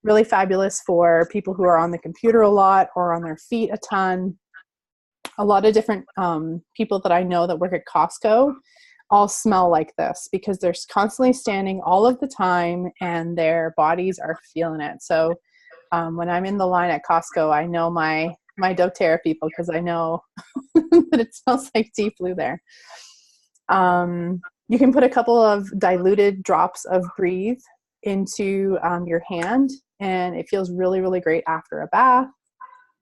Really fabulous for people who are on the computer a lot or on their feet a ton. A lot of different people that I know that work at Costco all smell like this because they're constantly standing all of the time and their bodies are feeling it. So when I'm in the line at Costco, I know my doTERRA people because I know that it smells like Deep Blue there. You can put a couple of diluted drops of Breathe into your hand, and it feels really, really great after a bath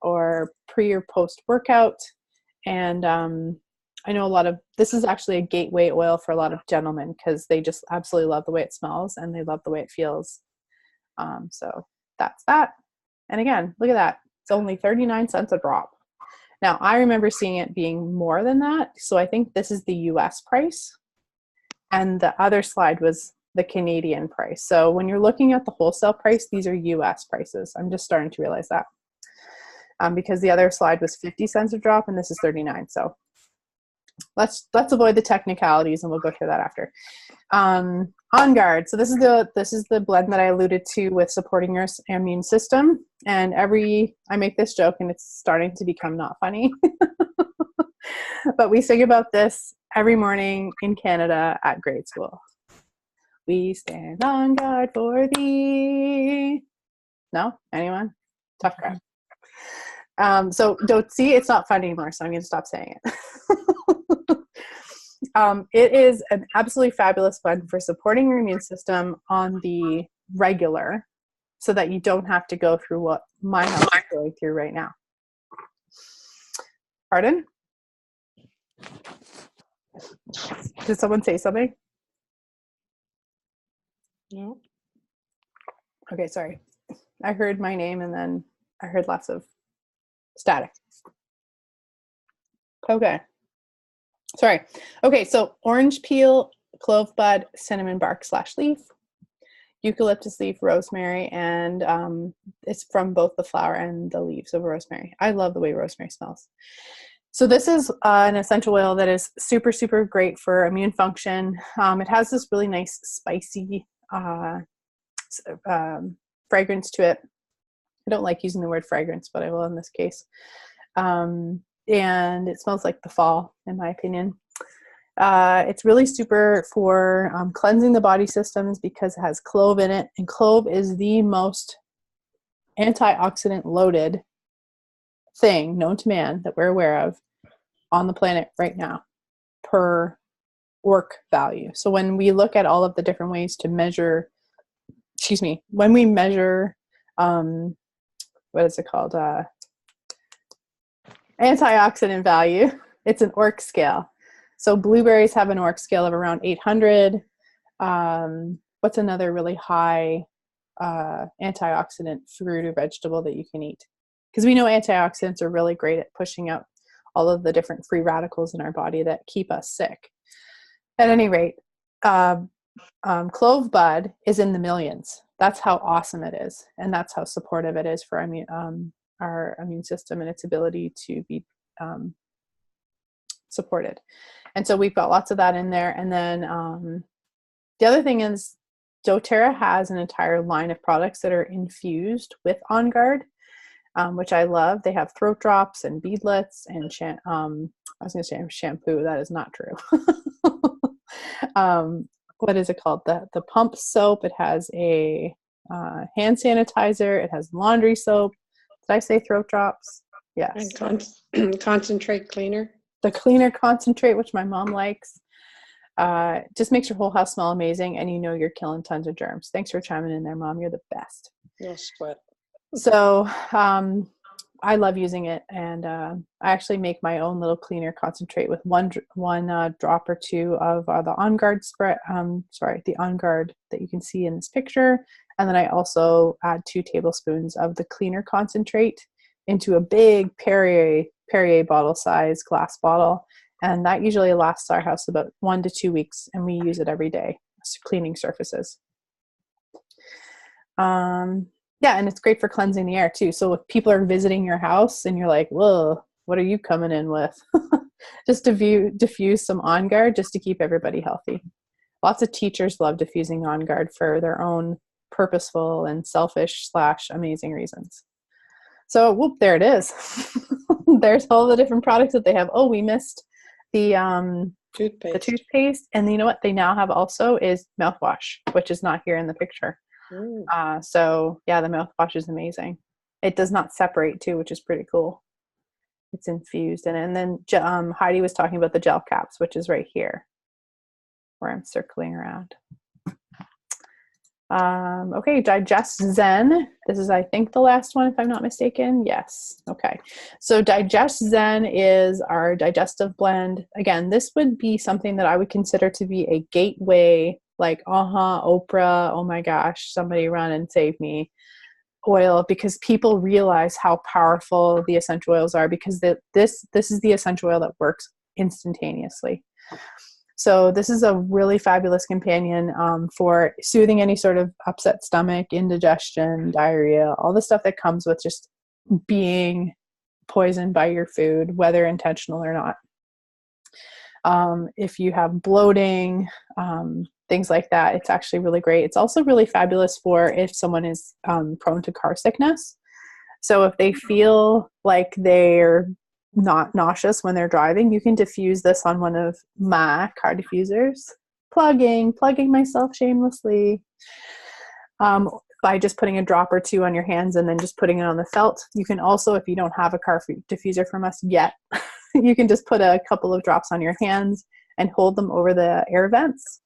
or pre or post workout. And I know this is actually a gateway oil for a lot of gentlemen because they just absolutely love the way it smells and they love the way it feels. So that's that. And again, look at that. It's only 39 cents a drop. Now, I remember seeing it being more than that. So I think this is the US price. And the other slide was the Canadian price. So when you're looking at the wholesale price, these are US prices. I'm just starting to realize that. Because the other slide was 50 cents a drop and this is 39. So let's avoid the technicalities and we'll go through that after. On Guard. So this is the blend that I alluded to with supporting your immune system. And I make this joke and it's starting to become not funny. But we sing about this every morning in Canada at grade school. We stand on guard for thee. No? Anyone? Tough crowd. So don't see, it's not fun anymore, so I'm going to stop saying it. It is an absolutely fabulous blend for supporting your immune system on the regular so that you don't have to go through what my house is going through right now. Pardon? Did someone say something? No. Okay, sorry. I heard my name and then I heard lots of static. Okay. Sorry. Okay, so orange peel, clove bud, cinnamon bark / leaf, eucalyptus leaf, rosemary, and it's from both the flower and the leaves of rosemary. I love the way rosemary smells. So this is an essential oil that is super, super great for immune function. It has this really nice spicy fragrance to it. I don't like using the word fragrance, but I will in this case. And it smells like the fall, in my opinion. It's really super for cleansing the body systems because it has clove in it. And clove is the most antioxidant loaded thing known to man that we're aware of on the planet right now per ORC value. So when we look at all of the different ways to measure, when we measure, what is it called? Antioxidant value, it's an ORC scale. So blueberries have an ORC scale of around 800. What's another really high antioxidant fruit or vegetable that you can eat? Because we know antioxidants are really great at pushing out all of the different free radicals in our body that keep us sick. At any rate, clove bud is in the millions. That's how awesome it is. And that's how supportive it is for our immune system and its ability to be supported. And so we've got lots of that in there. And then the other thing is doTERRA has an entire line of products that are infused with On Guard, which I love. They have throat drops and beadlets and I was going to say shampoo. That is not true. What is it called? The pump soap. It has a hand sanitizer. It has laundry soap. Did I say throat drops? Yes. And concentrate cleaner. The cleaner concentrate, which my mom likes. Just makes your whole house smell amazing, and you know you're killing tons of germs. Thanks for chiming in there, Mom. You're the best. No sweat. So I love using it, and I actually make my own little cleaner concentrate with one drop or two of the On Guard spread. The On Guard that you can see in this picture, and then I also add 2 tablespoons of the cleaner concentrate into a big Perrier bottle size glass bottle, and that usually lasts our house about 1 to 2 weeks, and we use it every day, cleaning surfaces. Yeah, and it's great for cleansing the air too. So if people are visiting your house and you're like, whoa, what are you coming in with? Just diffuse some On Guard just to keep everybody healthy. Lots of teachers love diffusing On Guard for their own purposeful and selfish / amazing reasons. So whoop, there it is. There's all the different products that they have. Oh, we missed the toothpaste. And you know what they now have also is mouthwash, which is not here in the picture. So yeah, the mouthwash is amazing. It does not separate too, which is pretty cool. It's infused in it. And then Heidi was talking about the gel caps, which is right here where I'm circling around. Okay, Digest Zen. This is, I think, the last one, if I'm not mistaken. Yes. Okay. So Digest Zen is our digestive blend. Again, this would be something that I would consider to be a gateway, like, Oprah, oh my gosh, somebody run and save me oil, because people realize how powerful the essential oils are, because this is the essential oil that works instantaneously. So this is a really fabulous companion for soothing any sort of upset stomach, indigestion, diarrhea, all the stuff that comes with just being poisoned by your food, whether intentional or not. If you have bloating, things like that, it's actually really great. It's also really fabulous for if someone is prone to car sickness. So if they feel like they're not nauseous when they're driving, you can diffuse this on one of my car diffusers. Plugging myself shamelessly. By just putting a drop or 2 on your hands and then just putting it on the felt. You can also, if you don't have a car diffuser from us yet, you can just put a couple of drops on your hands and hold them over the air vents.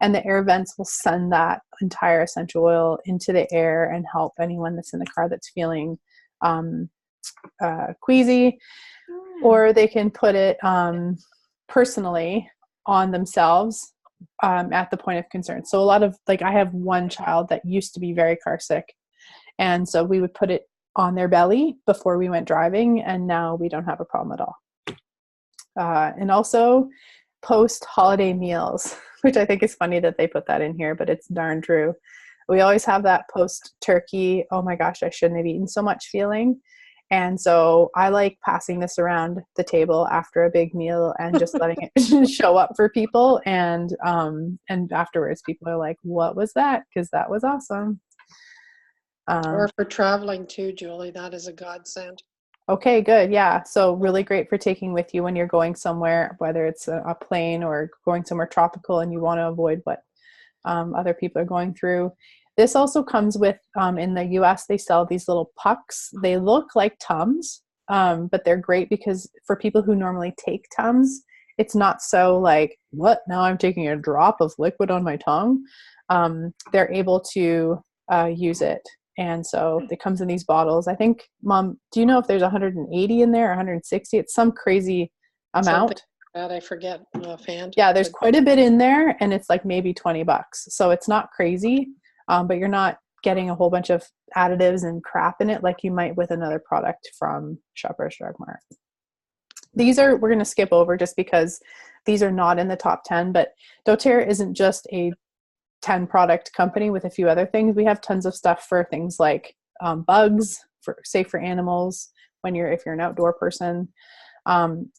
And the air vents will send that entire essential oil into the air and help anyone that's in the car that's feeling queasy. Or they can put it personally on themselves at the point of concern. So a lot of, like, I have one child that used to be very car sick. And so we would put it on their belly before we went driving. And now we don't have a problem at all. And also post-holiday meals, which I think is funny that they put that in here, but it's darn true. We always have that post-turkey, oh my gosh, I shouldn't have eaten so much feeling. And so I like passing this around the table after a big meal and just letting it show up for people. And afterwards people are like, what was that? Because that was awesome. Or for traveling too, Julie, that is a godsend. Okay, good. Yeah. So really great for taking with you when you're going somewhere, whether it's a plane or going somewhere tropical and you want to avoid what other people are going through. This also comes with, in the US, they sell these little pucks. They look like Tums, but they're great because for people who normally take Tums, it's not so like, what, now I'm taking a drop of liquid on my tongue. They're able to use it. And so it comes in these bottles. I think, Mom, do you know if there's 180 in there or 160? It's some crazy amount. That I forget offhand. Yeah, there's quite a bit in there, and it's like maybe $20. So it's not crazy, but you're not getting a whole bunch of additives and crap in it like you might with another product from Shoppers Drug Mart. These are, we're going to skip over just because these are not in the top 10, but doTERRA isn't just a 10 product company with a few other things. We have tons of stuff for things like bugs, for safe for animals if you're an outdoor person.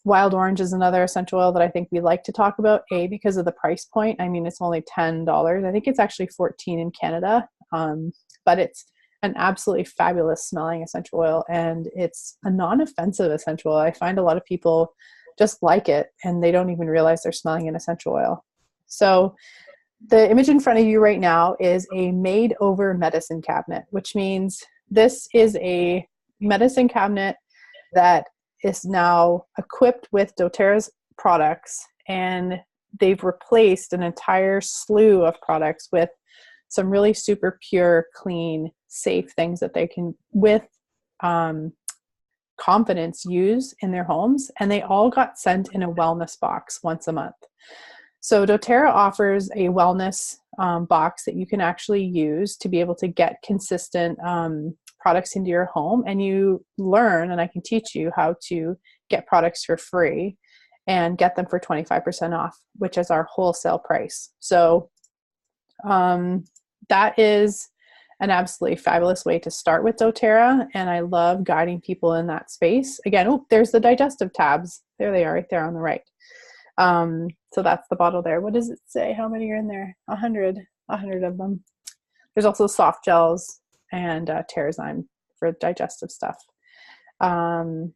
Wild orange is another essential oil that I think we like to talk about, because of the price point. I mean, it's only $10. I think it's actually $14 in Canada, but it's an absolutely fabulous smelling essential oil, and it's a non-offensive essential oil. I find a lot of people just like it and they don't even realize they're smelling an essential oil. So the image in front of you right now is a made over medicine cabinet, which means this is a medicine cabinet that is now equipped with doTERRA's products, and they've replaced an entire slew of products with some really super pure, clean, safe things that they can, with confidence, use in their homes. And they all got sent in a wellness box once a month. So doTERRA offers a wellness box that you can actually use to be able to get consistent products into your home, and you learn, and I can teach you how to get products for free and get them for 25% off, which is our wholesale price. So that is an absolutely fabulous way to start with doTERRA, and I love guiding people in that space. Again, there's the digestive tabs. There they are right there on the right. So that's the bottle there. What does it say? How many are in there? 100 of them. There's also soft gels and Terrazyme for digestive stuff. On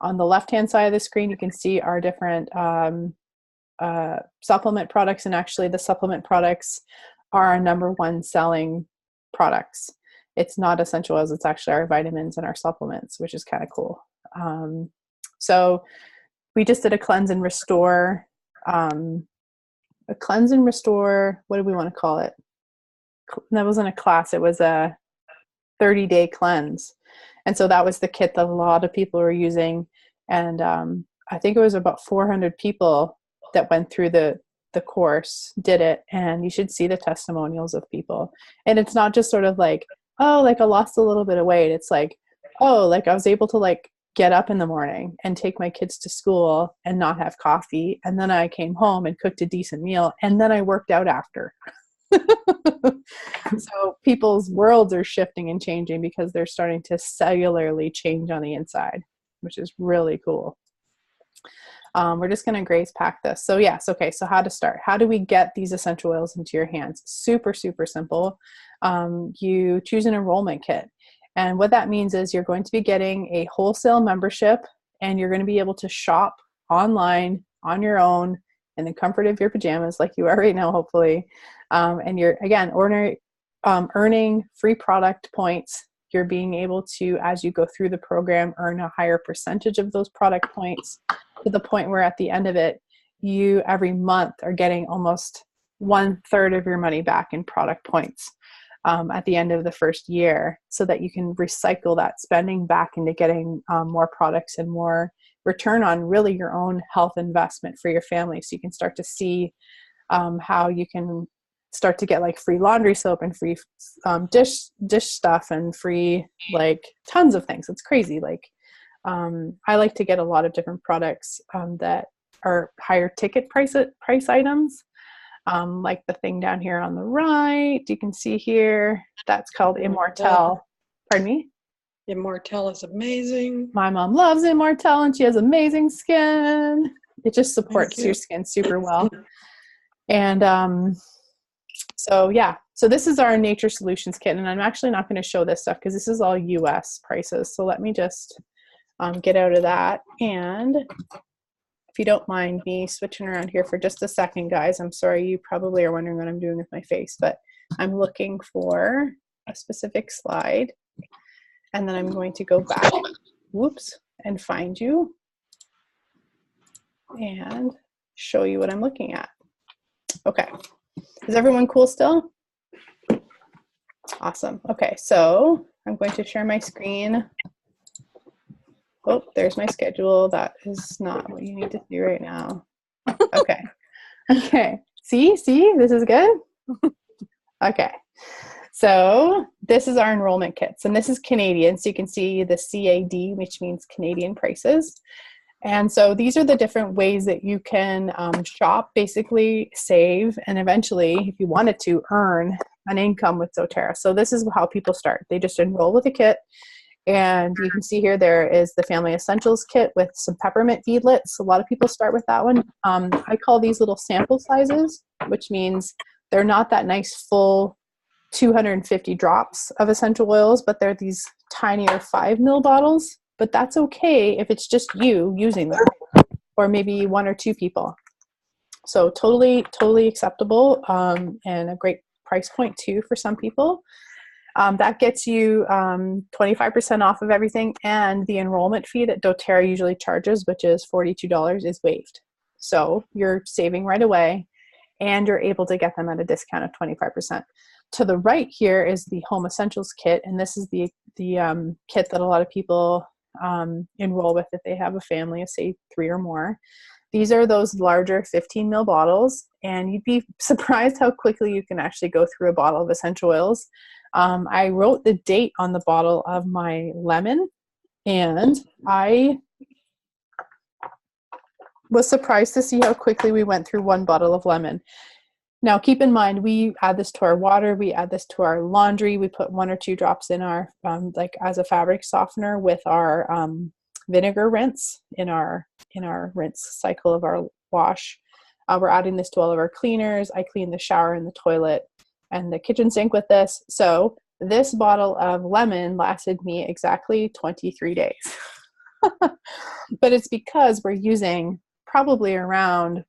the left-hand side of the screen, you can see our different supplement products, and actually the supplement products are our #1 selling products. It's not essential oils, it's actually our vitamins and our supplements, which is kind of cool. So we just did a cleanse and restore. What do we want to call it? That wasn't a class, it was a 30-day cleanse. And so that was the kit that a lot of people were using. And I think it was about 400 people that went through the course, did it. And you should see the testimonials of people. And it's not just sort of like, oh, like I lost a little bit of weight. It's like, oh, like I was able to like get up in the morning and take my kids to school and not have coffee. And then I came home and cooked a decent meal. And then I worked out after. So people's worlds are shifting and changing because they're starting to cellularly change on the inside, which is really cool. We're just going to graze pack this. So yes. Okay. So how to start? How do we get these essential oils into your hands? Super, super simple. You choose an enrollment kit. And what that means is you're going to be getting a wholesale membership, and you're going to be able to shop online on your own in the comfort of your pajamas like you are right now, hopefully. And you're, again, earning free product points. You're being able to, as you go through the program, earn a higher percentage of those product points, to the point where at the end of it, you every month are getting almost 1/3 of your money back in product points at the end of the first year, so that you can recycle that spending back into getting more products and more return on really your own health investment for your family. So you can start to see how you can start to get like free laundry soap and free dish stuff and free like tons of things. It's crazy. Like I like to get a lot of different products that are higher ticket price items. Like the thing down here on the right, you can see here, that's called Immortelle. Pardon me? Immortelle is amazing. My mom loves Immortelle, and she has amazing skin. It just supports your skin super well. And so yeah, so this is our Nature Solutions kit, and I'm actually not going to show this stuff because this is all US prices. So let me just get out of that. And if you don't mind me switching around here for just a second, guys, I'm sorry, you probably are wondering what I'm doing with my face, but I'm looking for a specific slide, and then I'm going to go back, whoops, and find you. and show you what I'm looking at. Okay. Is everyone cool still? Awesome. Okay, so I'm going to share my screen. Oh, there's my schedule. That is not what you need to see right now. Okay. Okay. See, this is good. Okay. So this is our enrollment kits, and this is Canadian. So you can see the CAD, which means Canadian prices. And so these are the different ways that you can shop, basically save, and eventually, if you wanted to, earn an income with doTERRA. So this is how people start. They just enroll with a kit. And you can see here there is the Family Essentials kit with some peppermint beadlets. A lot of people start with that one. I call these little sample sizes, which means they're not that nice full 250 drops of essential oils, but they're these tinier 5 ml bottles. But that's okay if it's just you using them, or maybe 1 or 2 people. So totally acceptable, and a great price point too for some people. That gets you 25% off of everything, and the enrollment fee that doTERRA usually charges, which is $42, is waived. So you're saving right away, and you're able to get them at a discount of 25%. To the right here is the Home Essentials kit, and this is the kit that a lot of people enroll with if they have a family of, say, 3 or more. These are those larger 15 ml bottles, and you'd be surprised how quickly you can actually go through a bottle of essential oils. I wrote the date on the bottle of my lemon, and I was surprised to see how quickly we went through 1 bottle of lemon. Now, keep in mind, we add this to our water, we add this to our laundry, we put 1 or 2 drops in our, like as a fabric softener with our vinegar rinse in our rinse cycle of our wash. We're adding this to all of our cleaners. I clean the shower and the toilet and the kitchen sink with this. So this bottle of lemon lasted me exactly 23 days. But it's because we're using probably around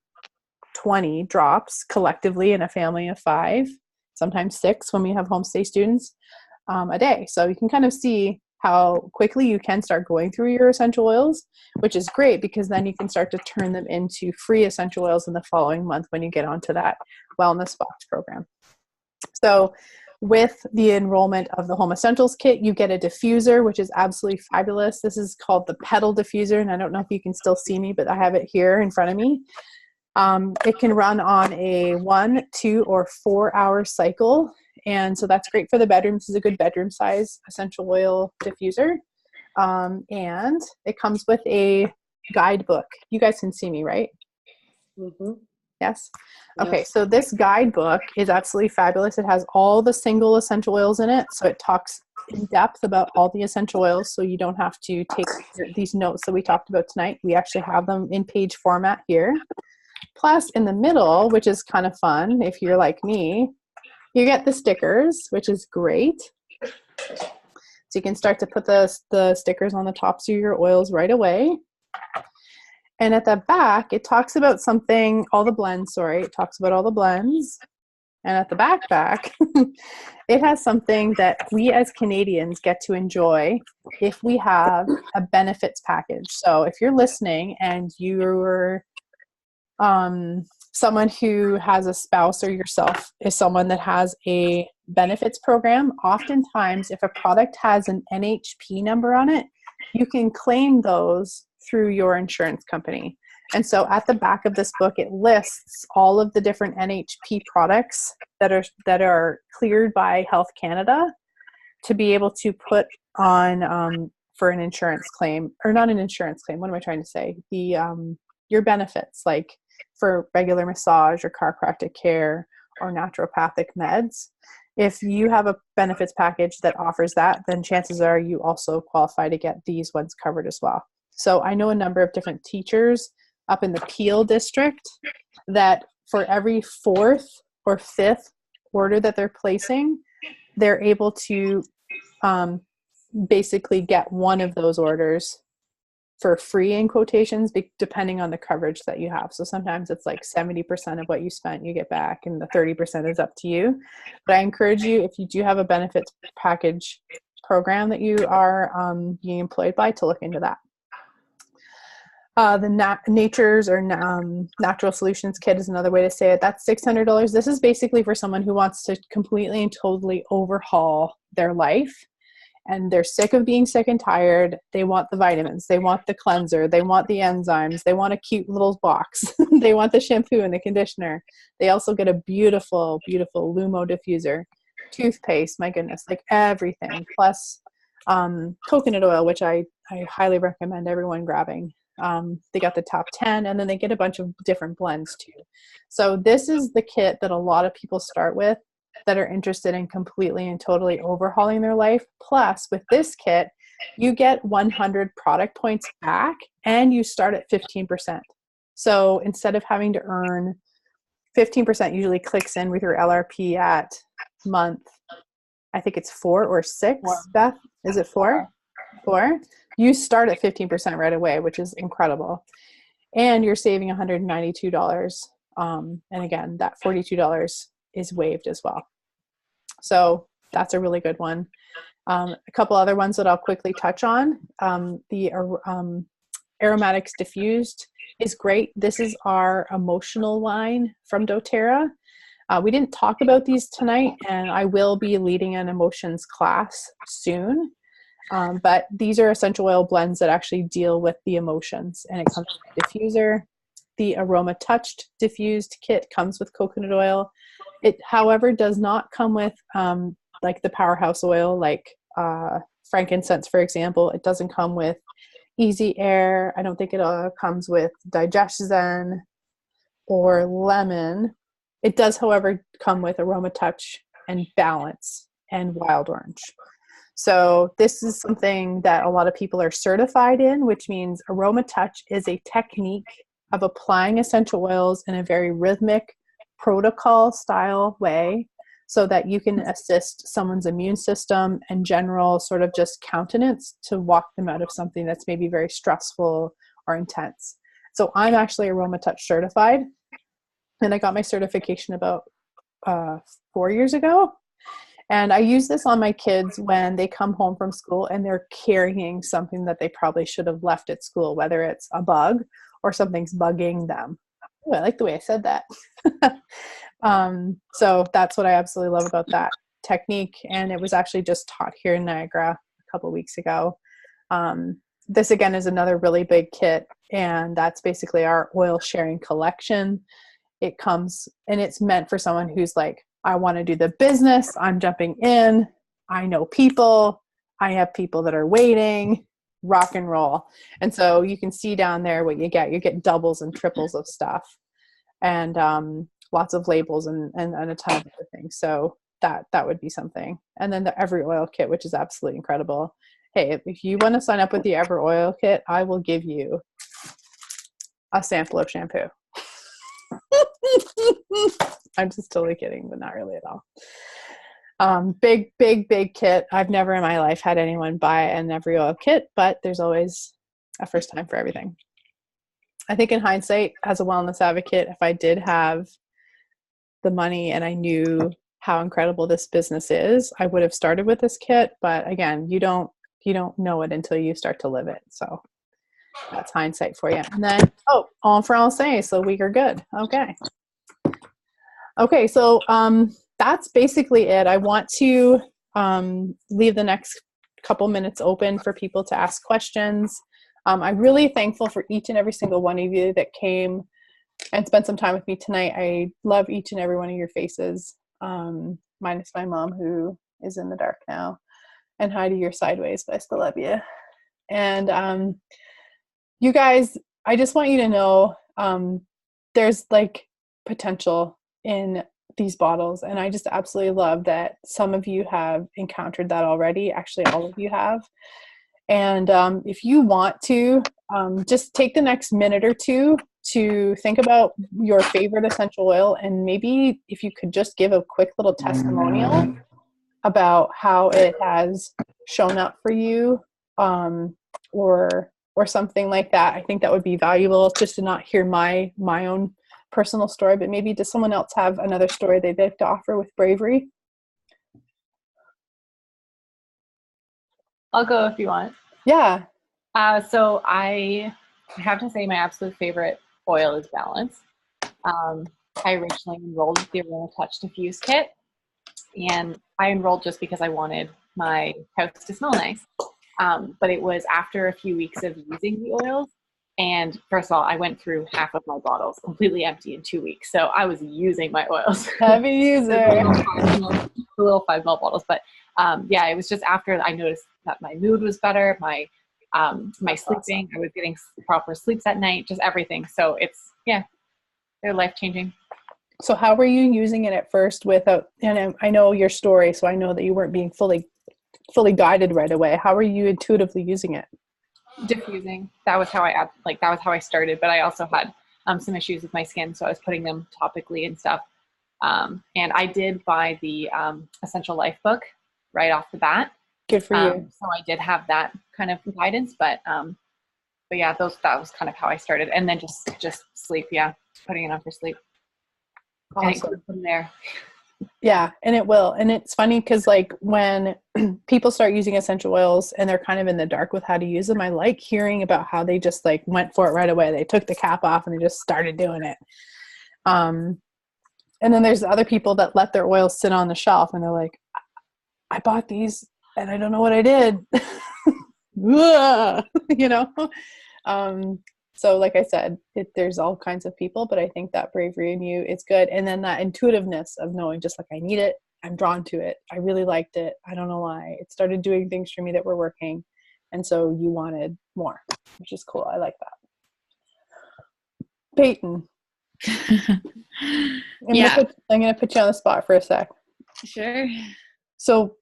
20 drops collectively in a family of 5, sometimes 6 when we have homestay students, a day. So you can kind of see how quickly you can start going through your essential oils, which is great because then you can start to turn them into free essential oils in the following month when you get onto that wellness box program. So with the enrollment of the Home Essentials kit, you get a diffuser, which is absolutely fabulous. This is called the pedal diffuser, and I don't know if you can still see me, but I have it here in front of me. It can run on a 1, 2, or 4 hour cycle. And so that's great for the bedroom. This is a good bedroom size essential oil diffuser. And it comes with a guidebook. You guys can see me, right? Mm-hmm. Yes? Okay, so this guidebook is absolutely fabulous. It has all the single essential oils in it. So it talks in depth about all the essential oils, so you don't have to take these notes that we talked about tonight. We actually have them in page format here. Plus, in the middle, which is kind of fun if you're like me, you get the stickers, which is great. So you can start to put the stickers on the tops of your oils right away. And at the back, it talks about something, all the blends, it talks about all the blends. And at the back, it has something that we as Canadians get to enjoy if we have a benefits package. So if you're listening and you're someone who has a spouse or yourself is someone that has a benefits program, oftentimes if a product has an NHP number on it, you can claim those through your insurance company. And so at the back of this book, it lists all of the different NHP products that are cleared by Health Canada to be able to put on for an insurance claim, or not an insurance claim. What am I trying to say? Your benefits, like for regular massage or chiropractic care or naturopathic meds. If you have a benefits package that offers that, then chances are you also qualify to get these ones covered as well. So I know a number of different teachers up in the Peel district that for every 4th or 5th order that they're placing, they're able to basically get one of those orders for free, in quotations, depending on the coverage that you have. So sometimes it's like 70% of what you spent you get back, and the 30% is up to you. But I encourage you, if you do have a benefits package program that you are being employed by, to look into that. The Nature's or Natural Solutions Kit is another way to say it. That's $600. This is basically for someone who wants to completely and totally overhaul their life, and they're sick of being sick and tired. They want the vitamins, they want the cleanser, they want the enzymes, they want a cute little box, they want the shampoo and the conditioner. They also get a beautiful, beautiful Lumo diffuser, toothpaste, my goodness, like everything, plus coconut oil, which I highly recommend everyone grabbing. They got the top 10, and then they get a bunch of different blends too. So this is the kit that a lot of people start with that are interested in completely and totally overhauling their life. Plus, with this kit, you get 100 product points back, and you start at 15%. So instead of having to earn 15%, usually clicks in with your LRP at month, I think it's 4 or 6. 4. Beth, is it 4? 4. You start at 15% right away, which is incredible. And you're saving $192. And again, that $42 is waived as well. So that's a really good one. A couple other ones that I'll quickly touch on. The Aromatics Diffused is great. This is our emotional line from doTERRA. We didn't talk about these tonight, and I will be leading an emotions class soon. But these are essential oil blends that actually deal with the emotions, and it comes with a diffuser. The Aroma Touched Diffused Kit comes with coconut oil. It, however, does not come with like the powerhouse oil, like frankincense, for example. It doesn't come with Easy Air. I don't think it comes with Digestion or lemon. It does, however, come with Aroma Touch and Balance and Wild Orange. So this is something that a lot of people are certified in, which means Aroma Touch is a technique of applying essential oils in a very rhythmic protocol style way so that you can assist someone's immune system and general sort of just countenance to walk them out of something that's maybe very stressful or intense. So I'm actually Aroma Touch certified, and I got my certification about 4 years ago. And I use this on my kids when they come home from school and they're carrying something that they probably should have left at school, whether it's a bug or something's bugging them. Ooh, I like the way I said that. So that's what I absolutely love about that technique. And it was actually just taught here in Niagara a couple of weeks ago. This again is another really big kit, and that's basically our oil sharing collection. It comes, and it's meant for someone who's like, I want to do the business. I'm jumping in. I know people. I have people that are waiting. Rock and roll. And so you can see down there what you get. You get doubles and triples of stuff, and lots of labels and a ton of other things. So that would be something. And then the Every Oil Kit, which is absolutely incredible. Hey, if you want to sign up with the Every Oil Kit, I will give you a sample of shampoo. I'm just totally kidding, but not really at all. Big kit. I've never in my life had anyone buy an Every Oil Kit, but there's always a first time for everything. I think in hindsight, as a wellness advocate, if I did have the money and I knew how incredible this business is, I would have started with this kit. But again, you don't know it until you start to live it. So that's hindsight for you. And then, en français, so we are good. Okay, so that's basically it. I want to leave the next couple minutes open for people to ask questions. I'm really thankful for each and every single one of you that came and spent some time with me tonight. I love each and every one of your faces, minus my mom, who is in the dark now, and Heidi, you're sideways, but I still love you. And you guys, I just want you to know there's like potential in these bottles, and I just absolutely love that some of you have encountered that already. Actually, all of you have. And if you want to, just take the next minute or two to think about your favorite essential oil, and maybe if you could just give a quick little testimonial about how it has shown up for you, or something like that. I think that would be valuable, just to not hear my own personal story, but maybe does someone else have another story they'd like to offer with bravery? I'll go if you want. Yeah. So I I have to say my absolute favorite oil is Balance. I originally enrolled with the Aroma Touch Diffuse Kit, and I enrolled just because I wanted my house to smell nice. But it was after a few weeks of using the oils, and first of all, I went through half of my bottles completely empty in 2 weeks. So I was using my oils. Heavy user. The little 5 ml bottles. But yeah, it was just after I noticed that my mood was better, my sleeping, I was getting proper sleeps at night, just everything. So it's, yeah, they're life-changing. So how were you using it at first without, and I know your story, so I know that you weren't being fully guided right away. How were you intuitively using it? Diffusing. That was how I started, but I also had some issues with my skin, so I was putting them topically and stuff. And I did buy the Essential Life book right off the bat. Good for you. So I did have that kind of guidance, but yeah, that was kind of how I started. And then just sleep, yeah, putting it on for sleep. Awesome. And it goes from there. Yeah, and it will. And it's funny because like when people start using essential oils and they're kind of in the dark with how to use them, I like hearing about how they just like went for it right away. They took the cap off and they just started doing it. And then there's other people that let their oils sit on the shelf and they're like, I bought these and I don't know what I did. You know? So like I said, there's all kinds of people, but I think that bravery in you, it's good. And then that intuitiveness of knowing just like I need it, I'm drawn to it. I really liked it. I don't know why. It started doing things for me that were working. And so you wanted more, which is cool. I like that. Peyton. I'm going to put you on the spot for a sec. Sure. So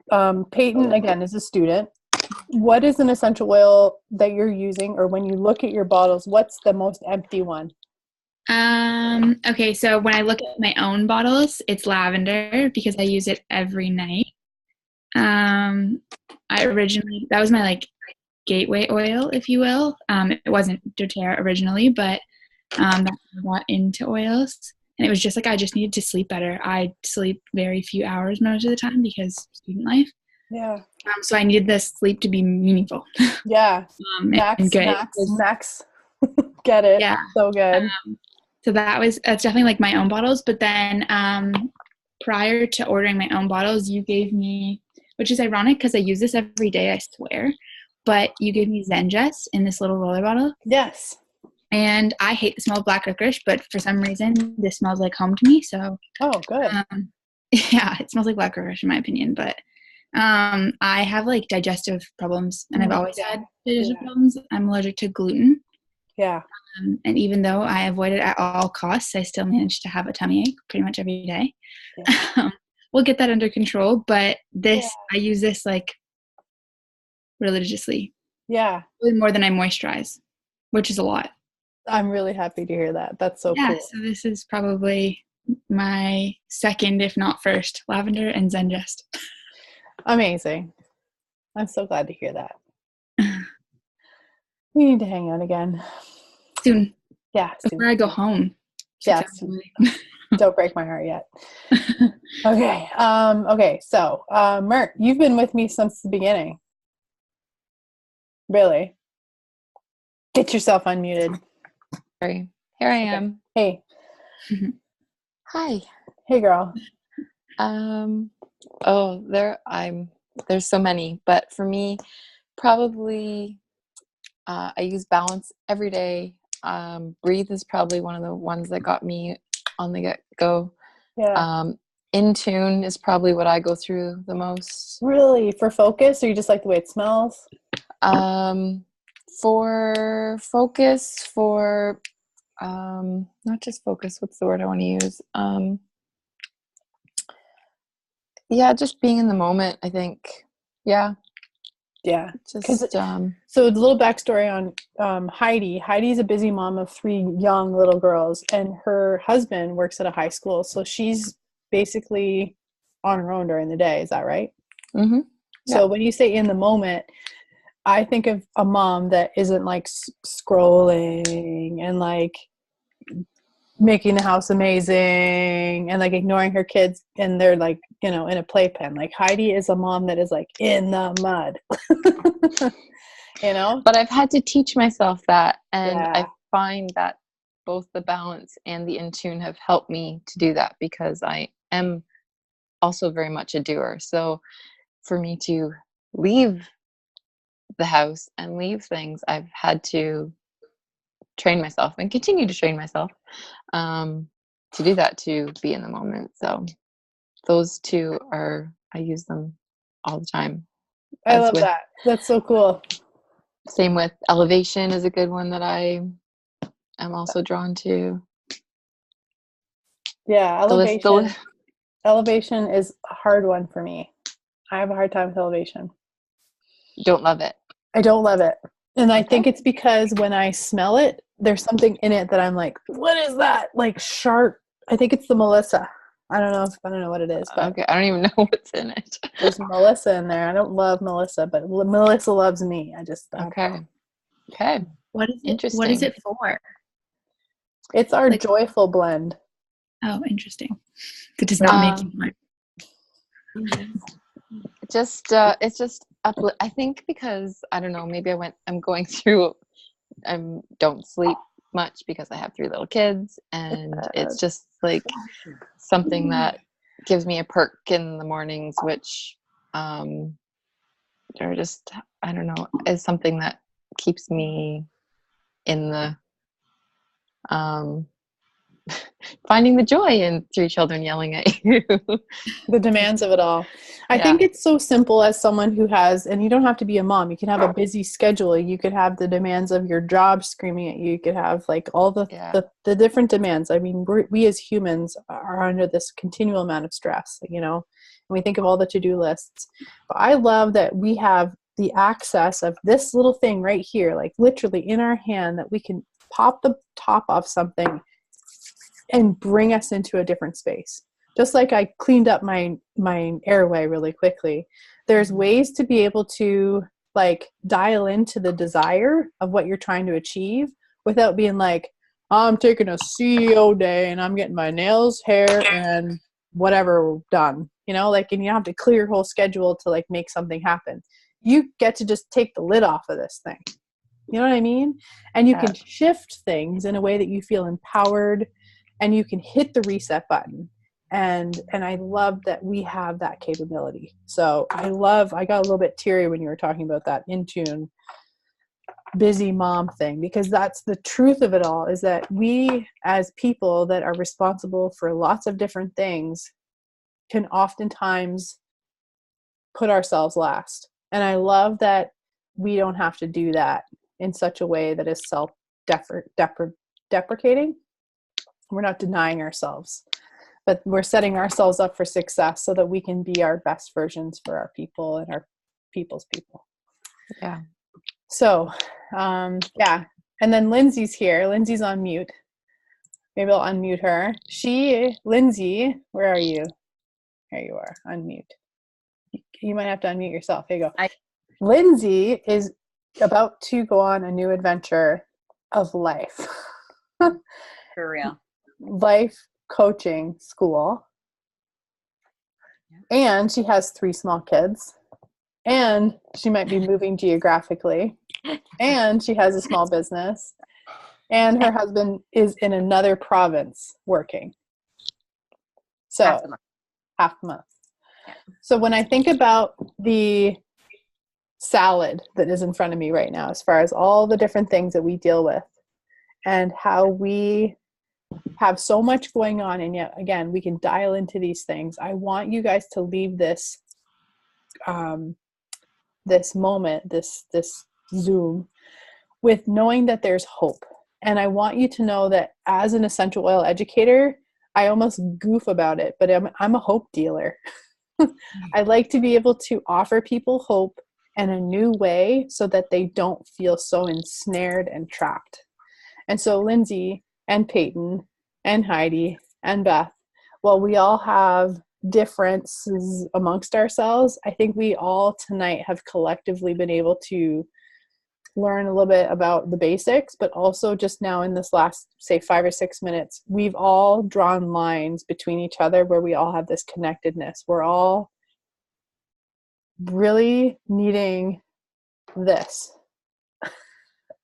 Peyton, again, is a student. What is an essential oil that you're using, or when you look at your bottles, what's the most empty one? Okay, so when I look at my own bottles, it's lavender because I use it every night. That was my like gateway oil, if you will. It wasn't doTERRA originally, but that I got into oils. And it was just like I just needed to sleep better. I sleep very few hours most of the time because student life. Yeah. So I needed the sleep to be meaningful. Yeah. Max. Get it. Yeah. So good. So that's definitely like my own bottles. But then prior to ordering my own bottles, you gave me, which is ironic because I use this every day, I swear, but you gave me Zengest in this little roller bottle. Yes. And I hate the smell of black licorice, but for some reason this smells like home to me. So oh, good. Yeah, it smells like black licorice in my opinion. But I have like digestive problems, and I've always had digestive problems. I'm allergic to gluten. Yeah. And even though I avoid it at all costs, I still manage to have a tummy ache pretty much every day. Yeah. We'll get that under control, but I use this like religiously. Yeah. Really more than I moisturize, which is a lot. I'm really happy to hear that. That's so cool. So this is probably my second, if not first, lavender and Zengest. Amazing. I'm so glad to hear that. We need to hang out again. Soon. Yeah. Before I go home. Yes. Don't break my heart yet. Okay. Okay. So, Mert, you've been with me since the beginning. Really? Get yourself unmuted. Sorry. Here I am. Hey. Hi. Hey, girl. There's so many, but for me, probably I use Balance every day. Breathe is probably one of the ones that got me on the get-go. Yeah. In Tune is probably what I go through the most. Really? For focus, or you just like the way it smells? For focus, not just focus, what's the word I want to use? Yeah, just being in the moment, I think. Yeah. Yeah. Just so a little backstory on Heidi. Heidi's a busy mom of 3 young little girls, and her husband works at a high school, so she's basically on her own during the day. Is that right? Mm-hmm. Yeah. So when you say in the moment, I think of a mom that isn't like scrolling and like making the house amazing and like ignoring her kids and they're like, in a playpen. Like Heidi is a mom that is like in the mud. you know? But I've had to teach myself that, and Yeah. I find that both the balance and the in tune have helped me to do that, because I am also very much a doer. So for me to leave the house and leave things, I've had to train myself and continue to train myself to do that, to be in the moment. So those two are, I use them all the time. I As love with, that. That's so cool. same with elevation is a good one that I am also drawn to. Yeah, The list, elevation is a hard one for me. I have a hard time with elevation. don't love it. I don't love it. And I Okay. think it's because when I smell it, there's something in it that I'm like, what is that? Like sharp. I think it's the Melissa. I don't know what it is, but Okay, I don't even know what's in it. there's Melissa in there. I don't love Melissa, but Melissa loves me. I just Okay. Okay. What is it? Interesting. What is it for? It's our Like- joyful blend. Oh, interesting. It does not make you like. It's just I think because I don't know, maybe I'm going through don't sleep much because I have 3 little kids, and it's just like something that gives me a perk in the mornings, which or just, I don't know, is something that keeps me in the finding the joy in 3 children yelling at you. The demands of it all. I Yeah. think it's so simple as someone who has, and you don't have to be a mom. You can have a busy schedule. You could have the demands of your job screaming at you. You could have like all the different demands. I mean, we as humans are under this continual amount of stress, you know, and we think of all the to-do lists. But I love that we have the access of this little thing right here, like literally in our hand, that we can pop the top off something and bring us into a different space. Just like I cleaned up my airway really quickly, there's ways to be able to like dial into the desire of what you're trying to achieve without being like, I'm taking a CEO day and I'm getting my nails, hair, and whatever done, you know, like, and you don't have to clear your whole schedule to like make something happen. You get to just take the lid off of this thing. You know what I mean? And you can shift things in a way that you feel empowered, and you can hit the reset button. And I love that we have that capability. So I got a little bit teary when you were talking about that in tune busy mom thing, because that's the truth of it all, is that we as people that are responsible for lots of different things can oftentimes put ourselves last. And I love that we don't have to do that in such a way that is self-deprecating. We're not denying ourselves, but we're setting ourselves up for success so that we can be our best versions for our people and our people's people. Yeah. So, yeah. And then Lindsay's here. Lindsay's on mute. Maybe I'll unmute her. Lindsay, where are you? Here you are, unmute. You might have to unmute yourself. Here you go. Lindsay is about to go on a new adventure of life. For real. Life coaching school. And she has 3 small kids. And she might be moving geographically. And she has a small business. And her husband is in another province working. So, half a month. Yeah. So when I think about the salad that is in front of me right now, as far as all the different things that we deal with and how we have so much going on, and yet again we can dial into these things, I want you guys to leave this this moment, this Zoom, with knowing that there's hope. And I want you to know that as an essential oil educator, I almost goof about it, but I'm a hope dealer. I like to be able to offer people hope and a new way so that they don't feel so ensnared and trapped. And so Lindsay and Peyton and Heidi and Beth, while we all have differences amongst ourselves, I think we all tonight have collectively been able to learn a little bit about the basics, but also just now in this last, say, 5 or 6 minutes, we've all drawn lines between each other where we all have this connectedness. We're all really needing this.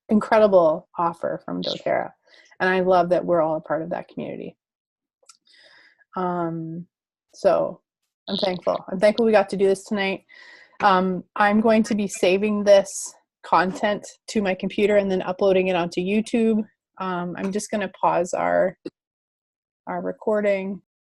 incredible offer from doTERRA. And I love that we're all a part of that community. So I'm thankful. I'm thankful we got to do this tonight. I'm going to be saving this content to my computer and then uploading it onto YouTube. I'm just going to pause our recording.